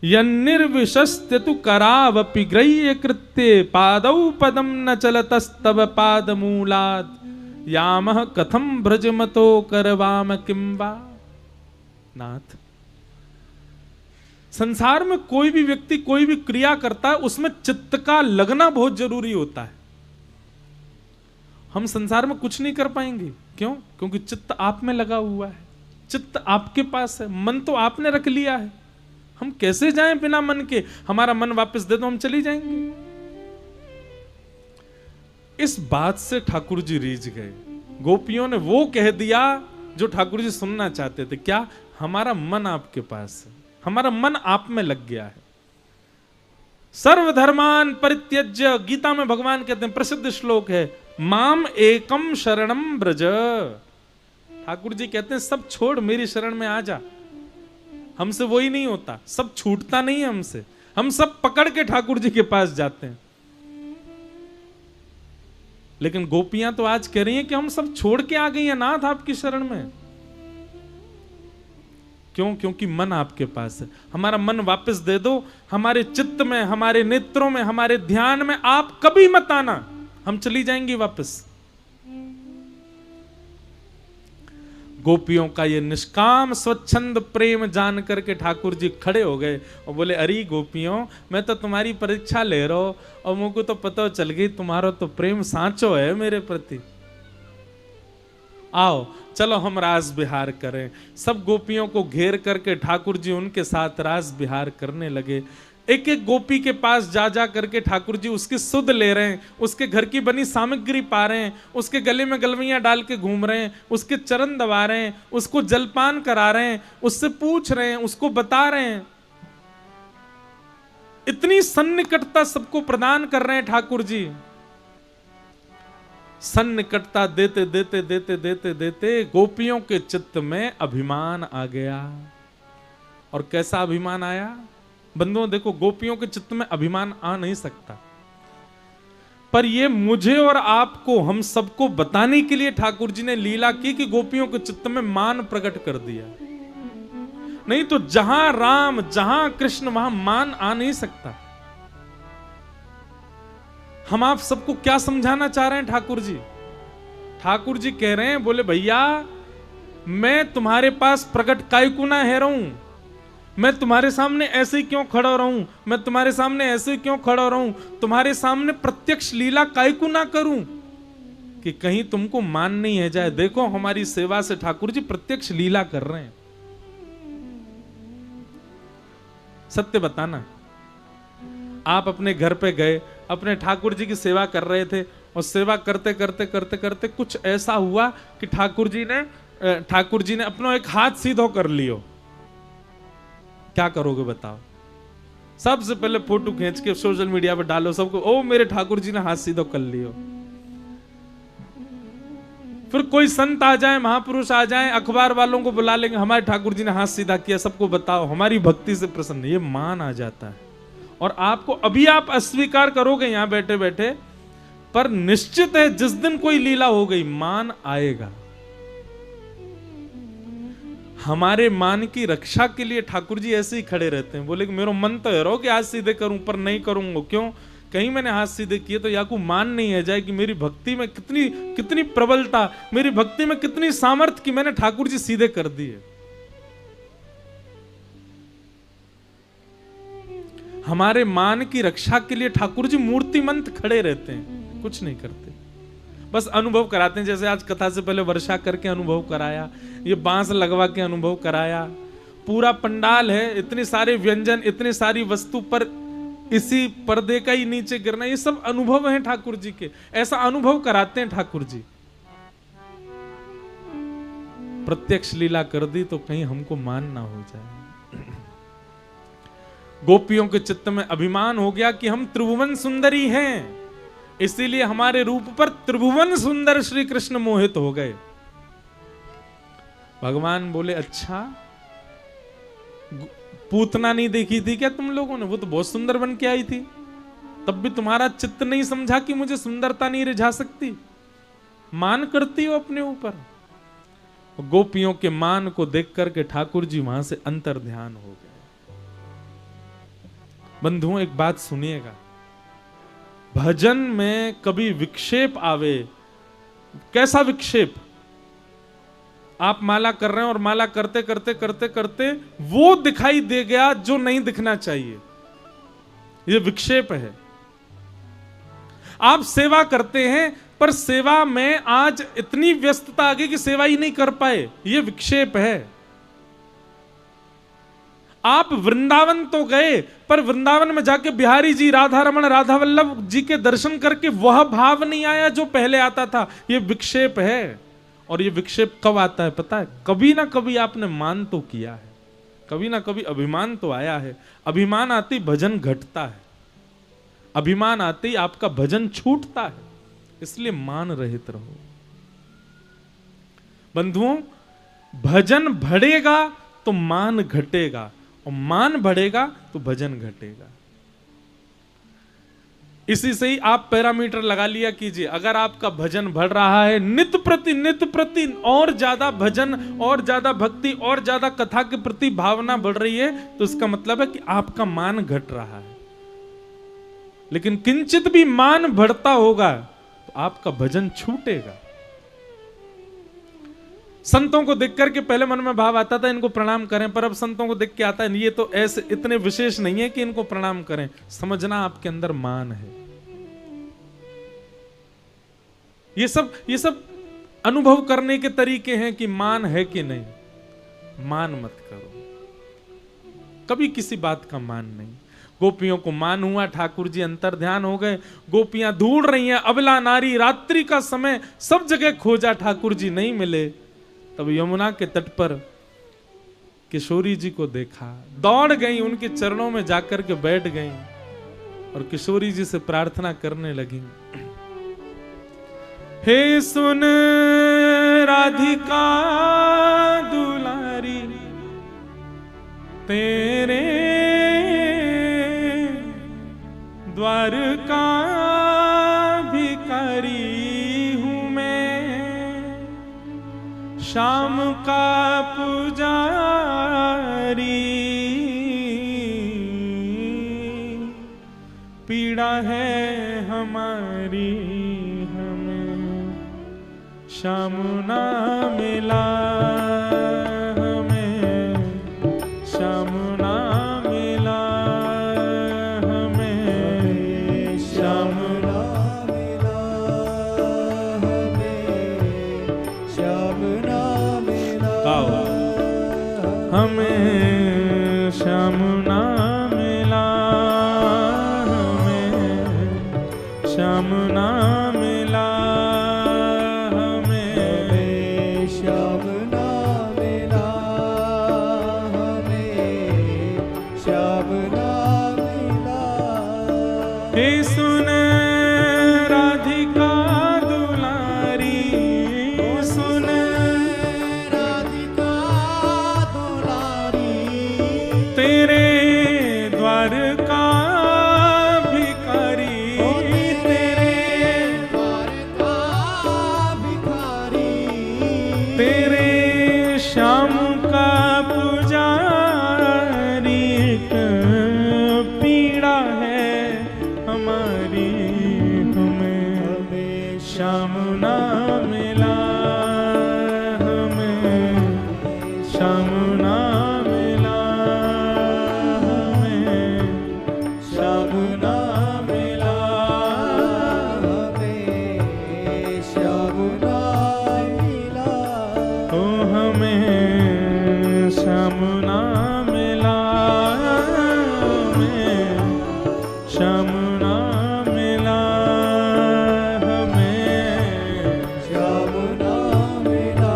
यन्निर्विशस्त्य तु करावपि ग्रह्य कृत्ये पादौ पदम न चलतस्तव पादमूलात् यामः कथम भ्रजमतो करवाम किं वा। नाथ, संसार में कोई भी व्यक्ति कोई भी क्रिया करता है उसमें चित्त का लगना बहुत जरूरी होता है। हम संसार में कुछ नहीं कर पाएंगे, क्यों? क्योंकि चित्त आप में लगा हुआ है, चित्त आपके पास है, मन तो आपने रख लिया है। हम कैसे जाएं बिना मन के? हमारा मन वापस दे दो हम चली जाएंगे। इस बात से ठाकुर जी रीझ गए। गोपियों ने वो कह दिया जो ठाकुर जी सुनना चाहते थे। क्या? हमारा मन आपके पास है, हमारा मन आप में लग गया है। सर्वधर्मान परित्यज्य, गीता में भगवान कहते हैं, प्रसिद्ध श्लोक है, माम एकम शरणम ब्रज। ठाकुर जी कहते हैं सब छोड़ मेरी शरण में आ जा। हमसे वही नहीं होता, सब छूटता नहीं है हमसे, हम सब पकड़ के ठाकुर जी के पास जाते हैं। लेकिन गोपियां तो आज कह रही हैं कि हम सब छोड़ के आ गई हैं नाथ आपकी शरण में। क्यों? क्योंकि मन आपके पास है। हमारा मन वापस दे दो, हमारे चित्त में, हमारे नेत्रों में, हमारे ध्यान में आप कभी मत आना, हम चली जाएंगी वापस। गोपियों का ये निष्काम स्वच्छंद प्रेम जान करके ठाकुर जी खड़े हो गए और बोले, अरे गोपियों, मैं तो तुम्हारी परीक्षा ले रहा हूं और मुझको तो पता चल गई तुम्हारा तो प्रेम सांचो है मेरे प्रति। आओ चलो हम रास बिहार करें। सब गोपियों को घेर करके ठाकुर जी उनके साथ रास बिहार करने लगे। एक एक गोपी के पास जा जा करके ठाकुर जी उसकी सुध ले रहे हैं, उसके घर की बनी सामग्री पा रहे हैं, उसके गले में गलवियां डाल के घूम रहे हैं, उसके चरण दबा रहे हैं, उसको जलपान करा रहे हैं, उससे पूछ रहे हैं, उसको बता रहे हैं। इतनी सन्निकटता सबको प्रदान कर रहे हैं ठाकुर जी। सन्निकटता देते देते देते देते देते गोपियों के चित्त में अभिमान आ गया। और कैसा अभिमान आया बंधुओं? देखो, गोपियों के चित्त में अभिमान आ नहीं सकता, पर ये मुझे और आपको, हम सबको बताने के लिए ठाकुर जी ने लीला की कि गोपियों के चित्त में मान प्रकट कर दिया। नहीं तो जहां राम जहां कृष्ण वहां मान आ नहीं सकता। हम आप सबको क्या समझाना चाह रहे हैं ठाकुर जी? ठाकुर जी कह रहे हैं, बोले भैया मैं तुम्हारे पास प्रकट कायकू ना है रहूं, मैं तुम्हारे सामने ऐसे ही क्यों खड़ा रहूं, मैं तुम्हारे सामने ऐसे ही क्यों खड़ा रहूं, तुम्हारे सामने प्रत्यक्ष लीला कायकू ना करूं कि कहीं तुमको मान नहीं है जाए। देखो हमारी सेवा से ठाकुर जी प्रत्यक्ष लीला कर रहे हैं। सत्य बताना, आप अपने घर पे गए, अपने ठाकुर जी की सेवा कर रहे थे और सेवा करते करते करते करते कुछ ऐसा हुआ कि ठाकुर जी ने अपना एक हाथ सीधो कर लियो, क्या करोगे बताओ? सबसे पहले फोटो खींच के सोशल मीडिया पे डालो सबको, ओ मेरे ठाकुर जी ने हाथ सीधो कर लियो। फिर कोई संत आ जाए, महापुरुष आ जाए, अखबार वालों को बुला लेंगे, हमारे ठाकुर जी ने हाथ सीधा किया, सबको बताओ, हमारी भक्ति से प्रसन्न। ये मान आ जाता है। और आपको अभी आप अस्वीकार करोगे यहां बैठे बैठे, पर निश्चित है जिस दिन कोई लीला हो गई मान आएगा। हमारे मान की रक्षा के लिए ठाकुर जी ऐसे ही खड़े रहते हैं। बोले कि मेरा मन तो है रो कि हाथ सीधे करूं, पर नहीं करूंगा। क्यों? कहीं मैंने हाथ सीधे किए तो या को मान नहीं है जाए कि मेरी भक्ति में कितनी कितनी प्रबलता, मेरी भक्ति में कितनी सामर्थ्य कि मैंने ठाकुर जी सीधे कर दिए। हमारे मान की रक्षा के लिए ठाकुर जी मूर्तिमंत खड़े रहते हैं, कुछ नहीं करते, बस अनुभव कराते हैं। जैसे आज कथा से पहले वर्षा करके अनुभव कराया, ये बांस लगवा के अनुभव कराया, पूरा पंडाल है, इतने सारे व्यंजन, इतनी सारी वस्तु पर इसी पर्दे का ही नीचे गिरना, ये सब अनुभव हैं ठाकुर जी के। ऐसा अनुभव कराते हैं ठाकुर जी। प्रत्यक्ष लीला कर दी तो कहीं हमको मान ना हो जाए। गोपियों के चित्त में अभिमान हो गया कि हम त्रिभुवन सुंदरी हैं, इसीलिए हमारे रूप पर त्रिभुवन सुंदर श्री कृष्ण मोहित हो गए। भगवान बोले, अच्छा पूतना नहीं देखी थी क्या तुम लोगों ने? वो तो बहुत सुंदर बन के आई थी, तब भी तुम्हारा चित्त नहीं समझा कि मुझे सुंदरता नहीं रिझा सकती? मान करती हो अपने ऊपर। गोपियों के मान को देख करके ठाकुर जी वहां से अंतर ध्यान हो गए। बंधुओं एक बात सुनिएगा, भजन में कभी विक्षेप आवे, कैसा विक्षेप? आप माला कर रहे हैं और माला करते करते करते करते वो दिखाई दे गया जो नहीं दिखना चाहिए, ये विक्षेप है। आप सेवा करते हैं पर सेवा में आज इतनी व्यस्तता आ गई कि सेवा ही नहीं कर पाए, ये विक्षेप है। आप वृंदावन तो गए पर वृंदावन में जाके बिहारी जी, राधा रमण, राधा वल्लभ जी के दर्शन करके वह भाव नहीं आया जो पहले आता था, ये विक्षेप है। और ये विक्षेप कब आता है पता है? कभी ना कभी आपने मान तो किया है, कभी ना कभी अभिमान तो आया है। अभिमान आते ही भजन घटता है, अभिमान आते ही आपका भजन छूटता है, इसलिए मान रहित रहो। बंधुओं, भजन बढ़ेगा तो मान घटेगा, और मान बढ़ेगा तो भजन घटेगा। इसी से ही आप पैरामीटर लगा लिया कीजिए। अगर आपका भजन बढ़ रहा है, नित्य प्रति और ज्यादा भजन, और ज्यादा भक्ति, और ज्यादा कथा के प्रति भावना बढ़ रही है, तो इसका मतलब है कि आपका मान घट रहा है। लेकिन किंचित भी मान बढ़ता होगा तो आपका भजन छूटेगा। संतों को देख करके पहले मन में भाव आता था इनको प्रणाम करें, पर अब संतों को देख के आता है ये तो ऐसे इतने विशेष नहीं है कि इनको प्रणाम करें। समझना आपके अंदर मान है। ये सब अनुभव करने के तरीके हैं कि मान है कि नहीं। मान मत करो, कभी किसी बात का मान नहीं। गोपियों को मान हुआ, ठाकुर जी अंतर ध्यान हो गए, गोपियां ढूंढ रही हैं, अबला नारी, रात्रि का समय, सब जगह खोजा, ठाकुर जी नहीं मिले। तब यमुना के तट पर किशोरी जी को देखा, दौड़ गई, उनके चरणों में जाकर के बैठ गई और किशोरी जी से प्रार्थना करने लगी, हे सुन राधिका दुलारी, तेरे द्वार का भिखारी हूं मैं, शाम का पुजारी, पीड़ा है हमारी, हमें श्याम ना मिला, हमें श्याम ना मिला, हमें श्याम ना मिला, हमें श्याम ना मिला, हमें श्याम ना मिला, हमें श्याम ना मिला, हमें श्याम ना मिला, हमें श्याम ना मिला। हे सुन राधिका दुलारी, सुन राधिका दुलारी, तेरे द्वार का भिखारी, तेरे द्वार का भिखारी, तेरे श्याम का पुजारी, पीड़ा है हमारी, हमें श्याम ना मिला, हमें श्याम ना मिला, हमें श्याम ना मिला, हमें श्याम ना मिला, ओ हमें श्याम ना मिला, हमें श्याम ना मिला, हमें श्याम ना मिला,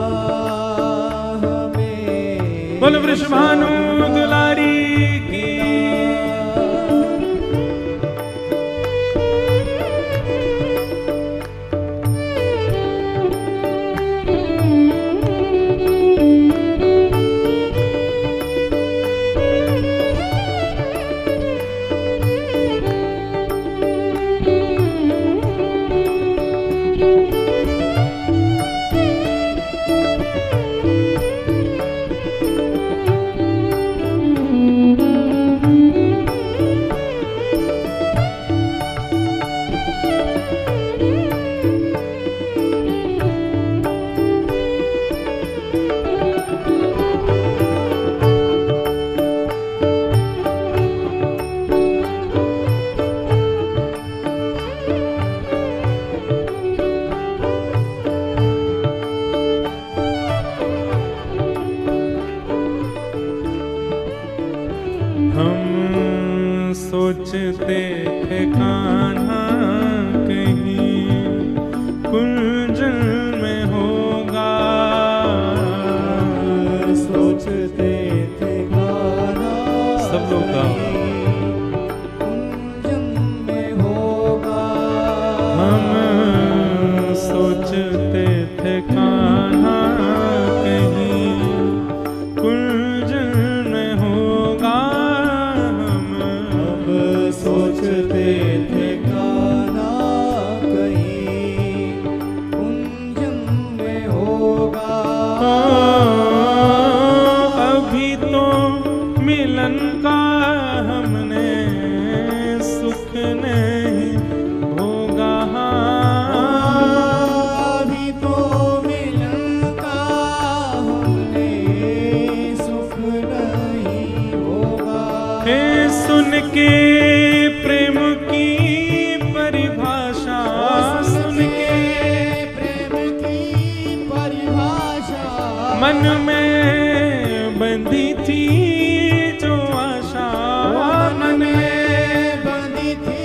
हमें। बोल वृषभानु दुलारी की। हम सोचते थे कान्हा कहीं कुंजल में होगा, सोचते थे कान्हा, सब लोग कुंजल में होगा, हम सोचते थे कान्हा कहीं कुंजल में होगा, सोचते थे कान्हा कहीं कुंजम में होगा, अभी तो मिलन का हमने सुख नहीं भोगा, अभी तो मिलन का प्रेम की परिभाषा सुन के, प्रेम की परिभाषा मन में बंधी थी जो आशा, मन में बंधी थी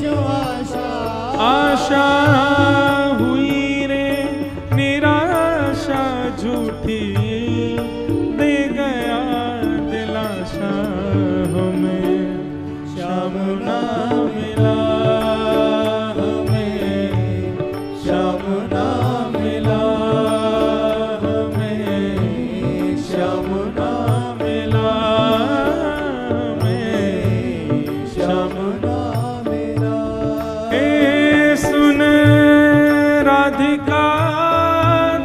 जो आशा, आशा हुई रे निराशा झूठी, दे गया दिलाशा हमें श्याम ना मिला, हमें श्याम ना मिला, हमें श्याम ना मिला, हमें श्याम ना मेरा ए सुन राधिका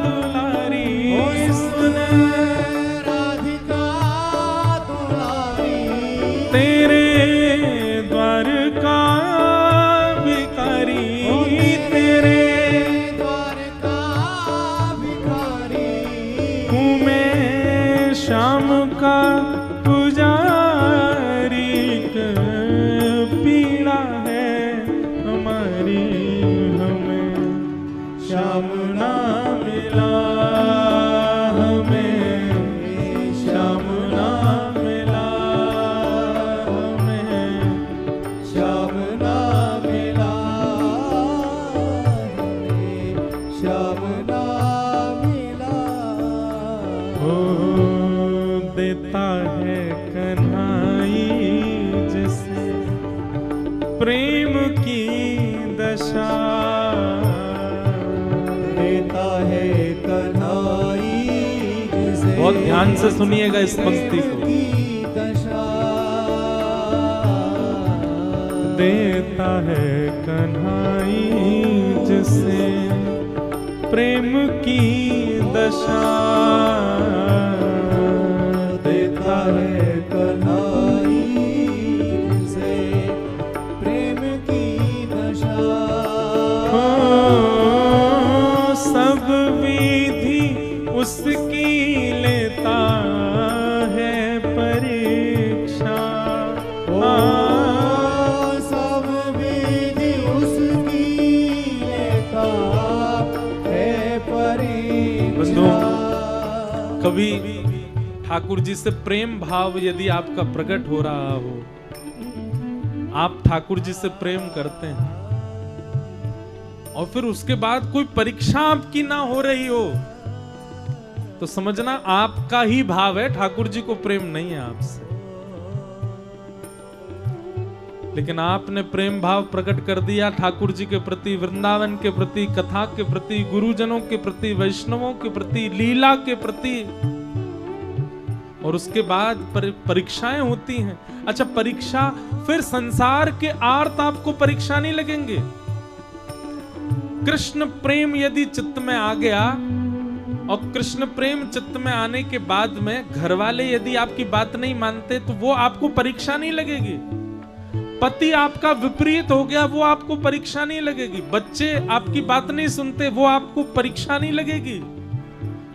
दुलारी, सुन राधिका दुलारी, तेरे द्वार का भिखारी, तेरे द्वार का भिखारी, हूँ मैं शाम का पुजारी, पीड़ा है हमारी, हमें श्याम ना मिला, हमें श्याम ना मिला, हमें श्याम ना मिला, श्याम ना मिला, हो देता है कन्हाई जिसे प्रेम की दशा, देता है कन्हाई जिसे बहुत ध्यान से सुनिएगा इस पंक्ति को, की दशा, देता है कन्हाई जिसे प्रेम की दशा, देता है कन्हाई जिसे प्रेम की दशा, हो सब विधि उसकी लेता है परीक्षा, ओ सब विधि उसकी लेता है परीक्षा, कभी ठाकुर जी से प्रेम भाव यदि आपका प्रकट हो रहा हो, आप ठाकुर जी से प्रेम करते हैं और फिर उसके बाद कोई परीक्षा आपकी ना हो रही हो, तो समझना आपका ही भाव है, ठाकुर जी को प्रेम नहीं है आपसे। लेकिन आपने प्रेम भाव प्रकट कर दिया ठाकुर जी के प्रति, वृंदावन के प्रति, कथा के प्रति, गुरुजनों के प्रति, वैष्णवों के प्रति, लीला के प्रति, और उसके बाद परीक्षाएं होती हैं। अच्छा, परीक्षा फिर संसार के आर्त आपको परीक्षा नहीं लगेंगे। कृष्ण प्रेम यदि चित्त में आ गया और कृष्ण प्रेम चित्त में आने के बाद में घर वाले यदि आपकी बात नहीं मानते तो वो आपको परीक्षा नहीं लगेगी। पति आपका विपरीत हो गया, वो आपको परीक्षा नहीं लगेगी। बच्चे आपकी बात नहीं सुनते, वो आपको परीक्षा नहीं लगेगी।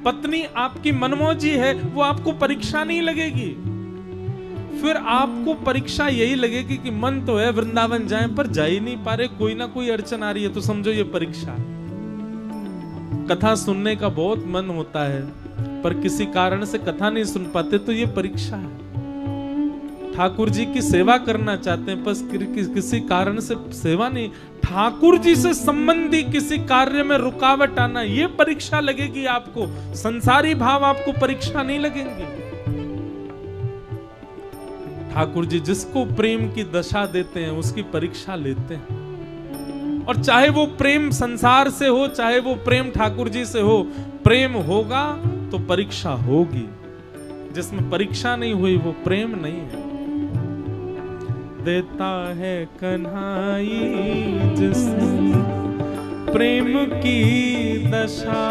पत्नी आपकी मनमौजी है, वो आपको परीक्षा नहीं लगेगी। फिर आपको परीक्षा यही लगेगी कि मन तो है वृंदावन जाएं पर जा ही नहीं पा रहे, कोई ना कोई अड़चन आ रही है, तो समझो ये परीक्षा। कथा सुनने का बहुत मन होता है पर किसी कारण से कथा नहीं सुन पाते, तो ये परीक्षा है। ठाकुर जी की सेवा करना चाहते हैं बस किसी कारण से सेवा नहीं, ठाकुर जी से संबंधी किसी कार्य में रुकावट आना, ये परीक्षा लगेगी आपको। संसारी भाव आपको परीक्षा नहीं लगेंगे। ठाकुर जी जिसको प्रेम की दशा देते हैं उसकी परीक्षा लेते हैं, और चाहे वो प्रेम संसार से हो, चाहे वो प्रेम ठाकुर जी से हो, प्रेम होगा तो परीक्षा होगी। जिसमें परीक्षा नहीं हुई वो प्रेम नहीं है। देता है कन्हाई जिसे प्रेम की दशा,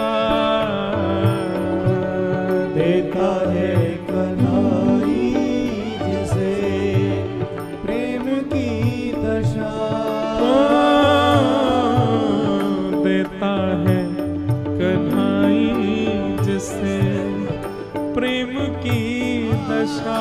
देता है कन्हाई जिसे प्रेम की दशा, देता है कन्हाई जिसे प्रेम की दशा,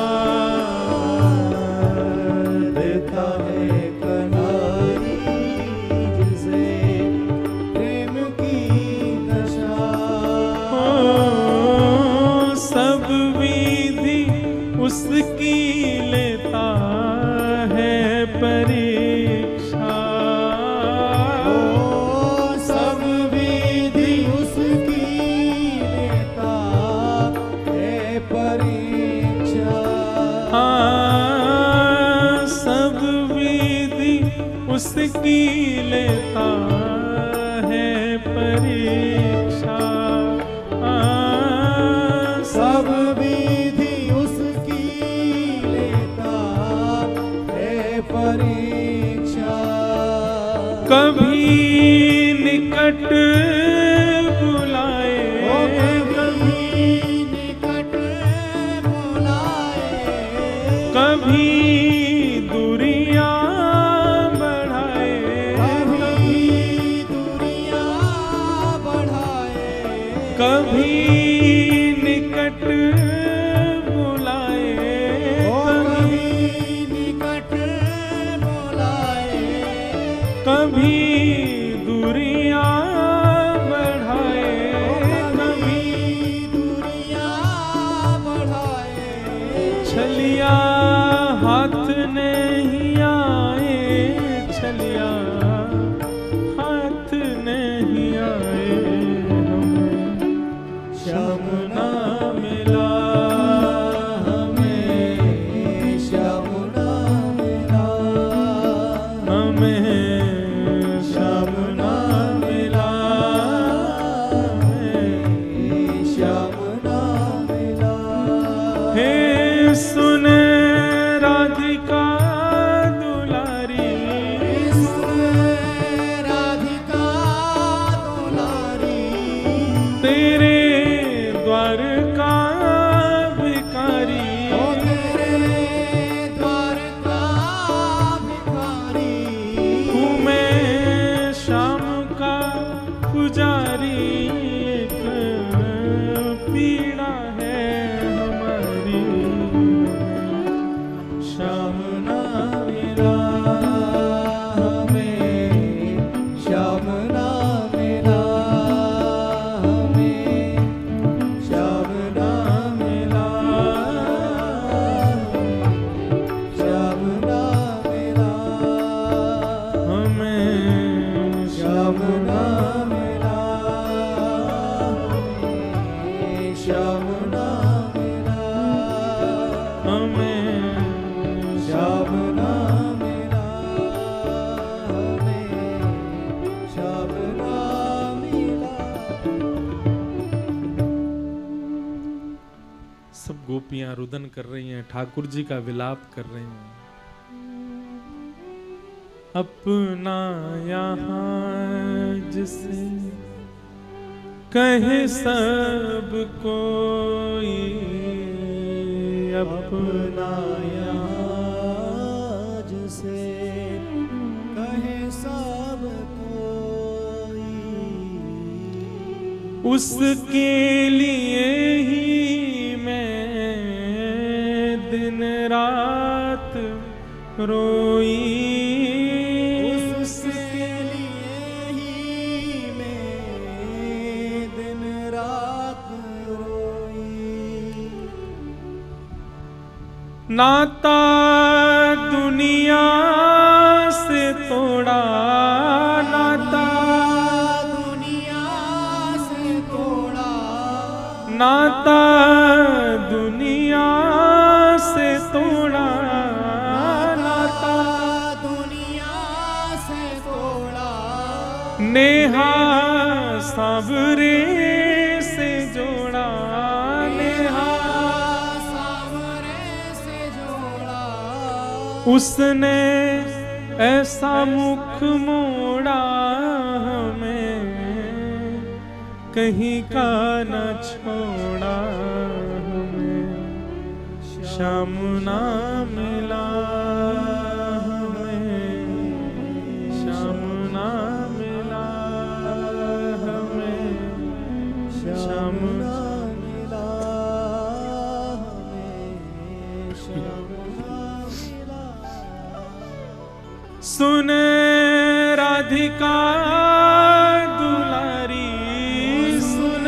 उसकी लेता है परीक्षा। सब विधि उसकी लेता है परीक्षा। कभी निकट बुलाए, कभी निकट बुलाए, कभी दूरियां बढ़ाए, कभी दूरियां बढ़ाए, कभी निकट बुलाए, कभी निकट बुलाए, कभी दूरियां बढ़ाए, कभी दूरियां बढ़ाए। छलिया हाथ नहीं आए, छलिया हाथ नहीं आए, हमें श्याम ना मिला, हमें श्याम ना मिला, हमें श्याम ना मिला, हमें श्याम ना मिला। हे सुन राधिका दुलारी, राधिका दुलारी, तेरे द्वार का भिखारी, ओ तेरे द्वार का भिखारी, हूँ मैं श्याम का पुजारी, एक पीड़ा है हमारी, श्याम ना मिला, हमें श्याम ना मिला, हमें श्याम ना मिला, श्याम ना मिला, हमें श्याम ना मिला, हमें श्याम ना मिला, हमें श्याम ना मिला, हमें श्याम ना मिला। सब गोपियां रुदन कर रही हैं, ठाकुर जी का विलाप कर रही हैं। अपना यहाँ जिसे कहे सब कोई, अपना यहाँ जिसे कहे सब कोई, उसके लिए ही मैं दिन रात रोई, उसके लिए ही मैं दिन रात रोई। नाता दुनिया से तोड़ा, नाता दुनिया से तोड़ा, नाता दुनिया से तोड़ा, नाता दुनिया से तोड़ा, नेहा सावरे से जोड़ा, नेहा सावरे से जोड़ा, उसने ऐसा मुख मोड़ा, हमें कहीं का न छोड़ा, हमें श्याम ना मिला, हमें श्याम ना मिला, हमें श्याम ना मिला, हमें श्याम ना मिला। सुन राधिका दुलारी, सुन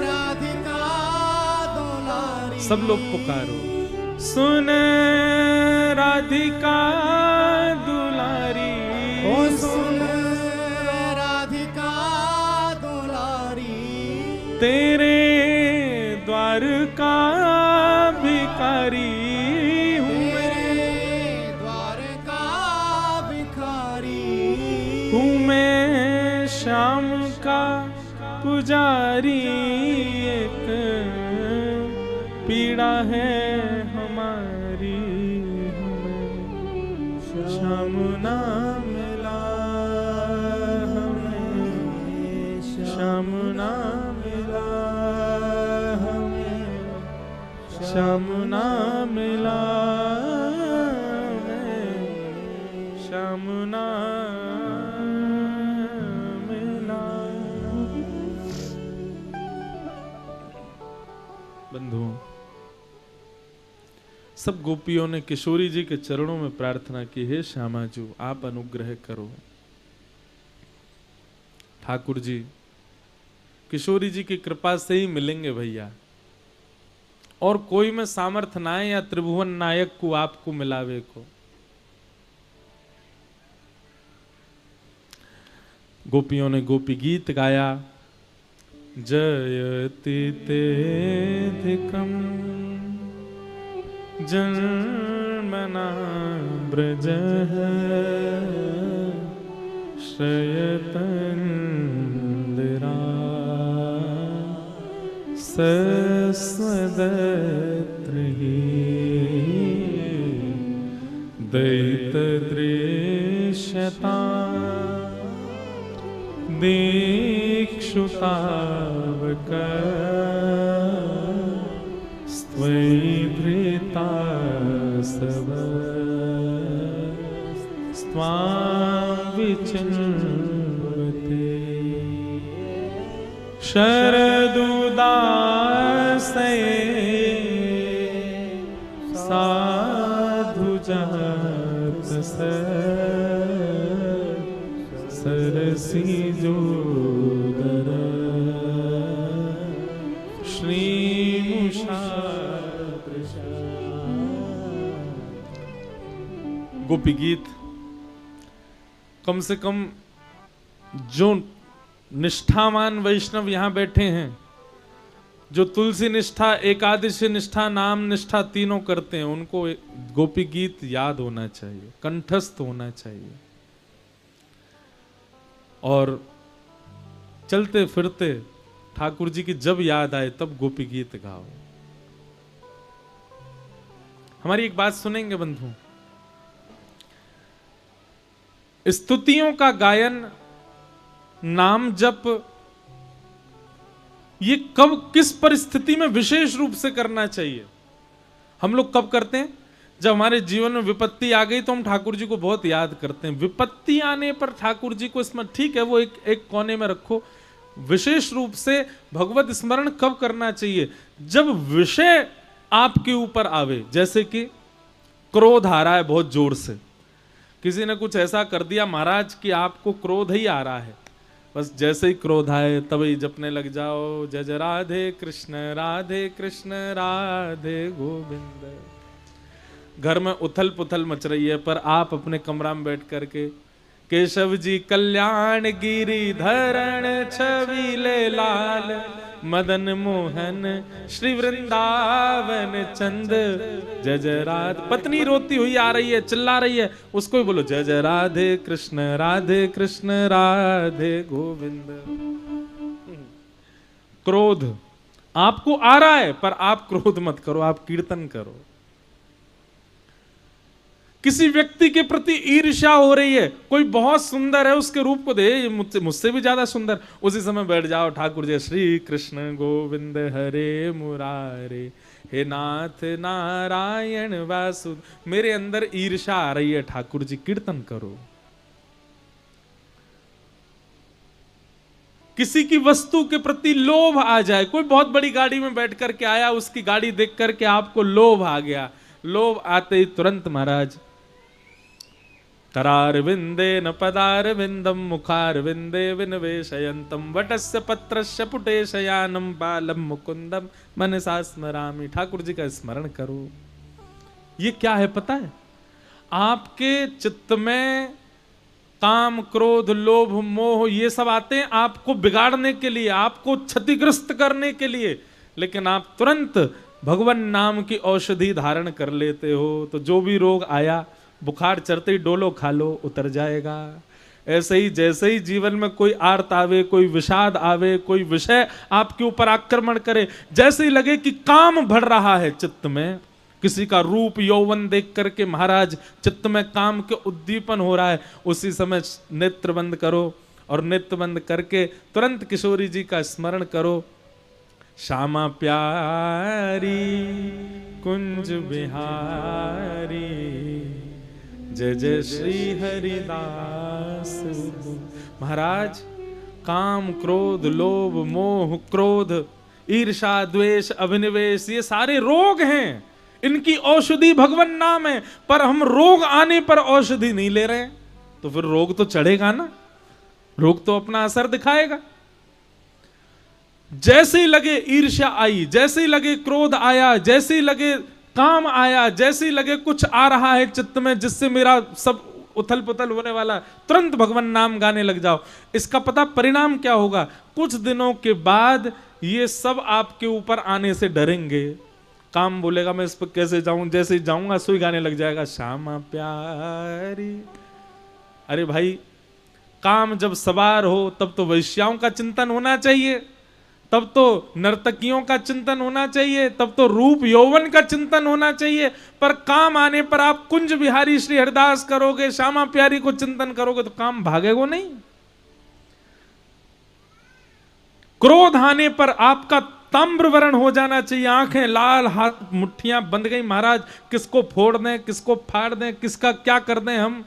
राधिका दुलारी, सब लोग पुकारो, सुन राधिका दुलारी, ओ सुन राधिका दुलारी, तेरे द्वार का भिखारी हूँ मैं, तेरे द्वार का भिखारी, हूँ मैं श्याम का पुजारी, एक पीड़ा है हमारी, हमें श्याम ना मिला, हमें श्याम ना मिला, हमें श्याम ना मिला, हमें श्याम ना मिला। बंधुओं, सब गोपियों ने किशोरी जी के चरणों में प्रार्थना की, हे श्यामाजू आप अनुग्रह करो। ठाकुर जी किशोरी जी की कृपा से ही मिलेंगे भैया, और कोई में सामर्थ ना है या त्रिभुवन नायक को आपको मिलावे को। गोपियों ने गोपी गीत गाया, जयति तेधिकम जन्मना ब्रजः श्रयतन्दिरा सस्वदत्रहि दैतदृश्यता दीक्षुतावक स्त्वैधृता सब स्वां विचिन्वते शरदुदासये साधुजात सरसी जोदर श्रीमुषा। गोपी गीत कम से कम जो निष्ठावान वैष्णव यहां बैठे हैं, जो तुलसी निष्ठा, एकादशी निष्ठा, नाम निष्ठा तीनों करते हैं, उनको गोपी गीत याद होना चाहिए, कंठस्थ होना चाहिए। और चलते फिरते ठाकुर जी की जब याद आए तब गोपी गीत गाओ। हमारी एक बात सुनेंगे बंधु, स्तुतियों का गायन, नाम जप, ये कब किस परिस्थिति में विशेष रूप से करना चाहिए? हम लोग कब करते हैं? जब हमारे जीवन में विपत्ति आ गई तो हम ठाकुर जी को बहुत याद करते हैं। विपत्ति आने पर ठाकुर जी को स्मरण, ठीक है, वो एक कोने में रखो। विशेष रूप से भगवत स्मरण कब करना चाहिए? जब विषय आपके ऊपर आवे, जैसे कि क्रोध आ रहा है बहुत जोर से, किसी ने कुछ ऐसा कर दिया महाराज कि आपको क्रोध ही आ रहा है, बस जैसे ही क्रोध आए तभी जपने लग जाओ, जय जय राधे कृष्ण राधे गोविंद। घर में उथल पुथल मच रही है, पर आप अपने कमरा में बैठ करके केशव जी कल्याण गिरी धरण छविले लाल मदन मोहन श्री वृंदावन चंद, जय जय राधे। पत्नी रोती हुई आ रही है, चिल्ला रही है, उसको भी बोलो जय जय राधे कृष्ण राधे गोविंद। क्रोध आपको आ रहा है, पर आप क्रोध मत करो, आप कीर्तन करो। किसी व्यक्ति के प्रति ईर्ष्या हो रही है, कोई बहुत सुंदर है, उसके रूप को दे, मुझसे भी ज्यादा सुंदर, उसी समय बैठ जाओ ठाकुर जी श्री कृष्ण गोविंद हरे मुरारे, हे नाथ नारायण वासुदेव। मेरे अंदर ईर्ष्या आ रही है ठाकुर जी, कीर्तन करो। किसी की वस्तु के प्रति लोभ आ जाए, कोई बहुत बड़ी गाड़ी में बैठ करके आया, उसकी गाड़ी देख करके आपको लोभ आ गया, लोभ आते ही तुरंत महाराज करार विंदे न पदार विंदम मुखार विंदे विनवेशयंतम वटस्य पत्रस्य पुटेशयानम बालम मुकुंदम मनसा स्मरामि। ठाकुर जी का स्मरण करो। ये क्या है पता है? आपके चित्त में काम क्रोध लोभ मोह ये सब आते हैं आपको बिगाड़ने के लिए, आपको क्षतिग्रस्त करने के लिए, लेकिन आप तुरंत भगवान नाम की औषधि धारण कर लेते हो, तो जो भी रोग आया, बुखार चढ़ते ही डोलो खा लो, उतर जाएगा। ऐसे ही जैसे ही जीवन में कोई आर्त आवे, कोई विषाद आवे, कोई विषय आपके ऊपर आक्रमण करे, जैसे ही लगे कि काम बढ़ रहा है चित्त में, किसी का रूप यौवन देख करके महाराज चित्त में काम के उद्दीपन हो रहा है, उसी समय नेत्र बंद करो और नेत्र बंद करके तुरंत किशोरी जी का स्मरण करो। श्यामा प्यारी कुंज बिहारी, जय जय श्री हरिदास। महाराज काम, क्रोध, लोभ, मोह, क्रोध, ईर्षा, द्वेष, अभिनिवेश, ये सारे रोग हैं। इनकी औषधि भगवान नाम है, पर हम रोग आने पर औषधि नहीं ले रहे हैं, तो फिर रोग तो चढ़ेगा ना, रोग तो अपना असर दिखाएगा। जैसे ही लगे ईर्ष्या आई, जैसे ही लगे क्रोध आया, जैसे ही लगे काम आया, जैसे ही लगे कुछ आ रहा है चित्त में जिससे मेरा सब उथल पुथल होने वाला, तुरंत भगवान नाम गाने लग जाओ। इसका पता परिणाम क्या होगा? कुछ दिनों के बाद ये सब आपके ऊपर आने से डरेंगे। काम बोलेगा मैं इस पर कैसे जाऊं, जैसे ही जाऊंगा सुई गाने लग जाएगा, श्यामा प्यारी। अरे भाई, काम जब सवार हो तब तो वैश्याओं का चिंतन होना चाहिए, तब तो नर्तकियों का चिंतन होना चाहिए, तब तो रूप यौवन का चिंतन होना चाहिए। पर काम आने पर आप कुंज बिहारी श्री हरिदास करोगे, श्यामा प्यारी को चिंतन करोगे तो काम भागेगा नहीं। क्रोध आने पर आपका ताम्रवर्ण हो जाना चाहिए, आंखें लाल, हाथ मुट्ठियां बंध गई, महाराज किसको फोड़ दें, किसको फाड़ दें, किसका क्या कर दें हम।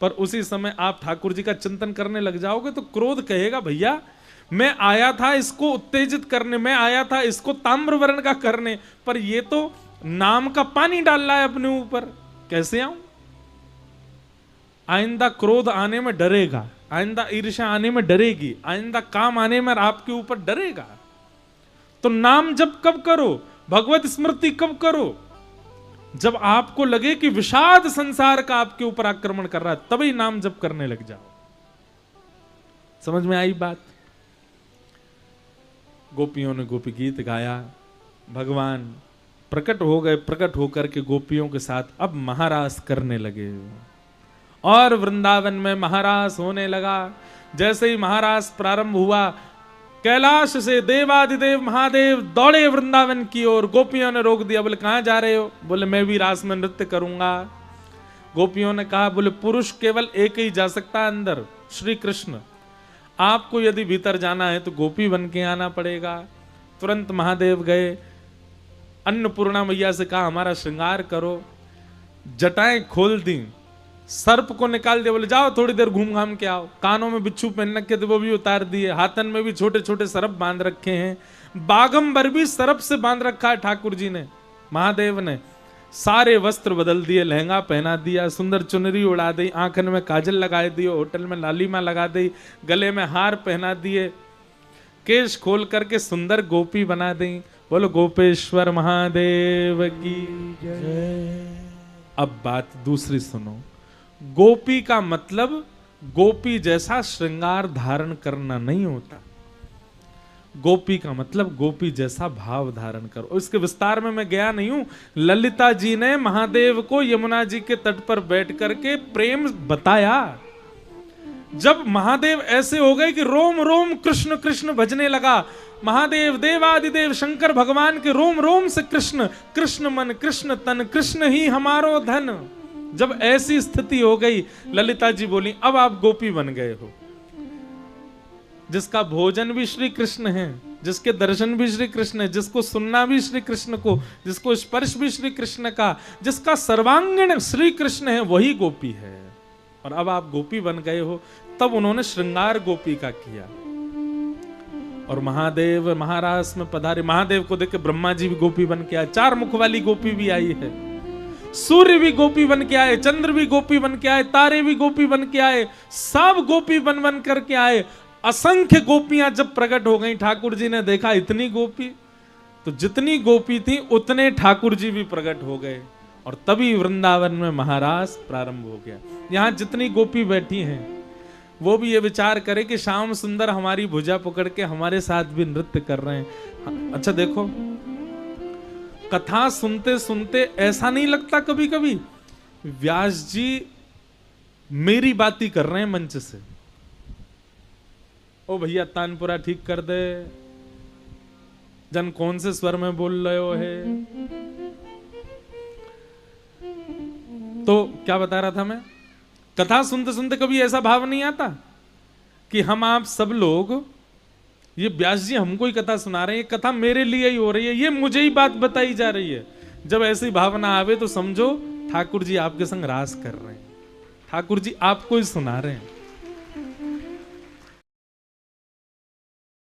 पर उसी समय आप ठाकुर जी का चिंतन करने लग जाओगे तो क्रोध कहेगा भैया मैं आया था इसको उत्तेजित करने, मैं आया था इसको ताम्रवर्ण का करने, पर ये तो नाम का पानी डाल रहा है अपने ऊपर, कैसे आऊं। आइंदा क्रोध आने में डरेगा, आइंदा ईर्ष्या आने में डरेगी, आइंदा काम आने में आपके ऊपर डरेगा। तो नाम जब कब करो, भगवत स्मृति कब करो? जब आपको लगे कि विषाद संसार का आपके ऊपर आक्रमण कर रहा है, तभी नाम जप करने लग जाओ। समझ में आई बात? गोपियों ने गोपी गीत गाया, भगवान प्रकट हो गए, प्रकट होकर के गोपियों के साथ अब महारास करने लगे और वृंदावन में महारास होने लगा। जैसे ही महारास प्रारंभ हुआ, कैलाश से देवादिदेव महादेव दौड़े वृंदावन की ओर। गोपियों ने रोक दिया, बोले कहां जा रहे हो? बोले मैं भी रास में नृत्य करूंगा। गोपियों ने कहा, बोले पुरुष केवल एक ही जा सकता है अंदर, श्री कृष्ण। आपको यदि भीतर जाना है तो गोपी बन के आना पड़ेगा। तुरंत महादेव गए, अन्नपूर्णा मैया से कहा हमारा श्रृंगार करो। जटाएं खोल दी, सर्प को निकाल दिया, बोले जाओ थोड़ी देर घूम घाम के आओ। कानों में बिच्छू पहन रखे थे वो भी उतार दिए, हाथन में भी छोटे छोटे सर्प बांध रखे हैं, बागंबर भी सर्प से बांध रखा है ठाकुर जी ने, महादेव ने। सारे वस्त्र बदल दिए, लहंगा पहना दिया, सुंदर चुनरी उड़ा दी, आंखन में काजल लगा दिए, होटल में लालिमा लगा दी, गले में हार पहना दिए, केश खोल करके सुंदर गोपी बना दी। बोलो गोपेश्वर महादेव की जय। अब बात दूसरी सुनो। गोपी का मतलब गोपी जैसा श्रृंगार धारण करना नहीं होता। गोपी का मतलब गोपी जैसा भाव धारण करो। इसके विस्तार में मैं गया नहीं हूं। ललिता जी ने महादेव को यमुना जी के तट पर बैठ करके प्रेम बताया। जब महादेव ऐसे हो गए कि रोम रोम कृष्ण कृष्ण भजने लगा, महादेव देवादिदेव शंकर भगवान के रोम रोम से कृष्ण, कृष्ण मन कृष्ण तन, कृष्ण ही हमारो धन। जब ऐसी स्थिति हो गई, ललिता जी बोली अब आप गोपी बन गए हो। जिसका भोजन भी श्री कृष्ण है, जिसके दर्शन भी श्री कृष्ण है, जिसको सुनना भी श्री कृष्ण को, जिसको स्पर्श भी श्री कृष्ण का, जिसका सर्वांगीण श्री कृष्ण है, वही गोपी है। और अब आप गोपी बन गए हो। तब उन्होंने श्रृंगार गोपी का किया और महादेव महारास में पधारे। महादेव को देख के ब्रह्मा जी भी गोपी बन के आए, 4 मुख वाली गोपी भी आई है, सूर्य भी गोपी बन के आए, चंद्र भी गोपी बन के आए, तारे भी गोपी बन के आए, सब गोपी बन बन करके आए। असंख्य गोपियां जब प्रकट हो गई, ठाकुर जी ने देखा इतनी गोपी, तो जितनी गोपी थी उतने ठाकुर जी भी प्रकट हो गए और तभी वृंदावन में महारास प्रारंभ हो गया। यहां जितनी गोपी बैठी हैं वो भी ये विचार करे कि श्याम सुंदर हमारी भुजा पकड़ के हमारे साथ भी नृत्य कर रहे हैं। अच्छा देखो, कथा सुनते सुनते ऐसा नहीं लगता कभी कभी व्यास जी मेरी बात ही कर रहे हैं मंच से, ओ भैया तानपुरा ठीक कर दे, जन कौन से स्वर में बोल रहे हो है। तो क्या बता रहा था मैं, कथा सुनते सुनते कभी ऐसा भाव नहीं आता कि हम आप सब लोग, ये व्यास जी हमको ही कथा सुना रहे हैं, ये कथा मेरे लिए ही हो रही है, ये मुझे ही बात बताई जा रही है। जब ऐसी भावना आवे तो समझो ठाकुर जी आपके संग रास कर रहे हैं, ठाकुर जी आपको ही सुना रहे हैं।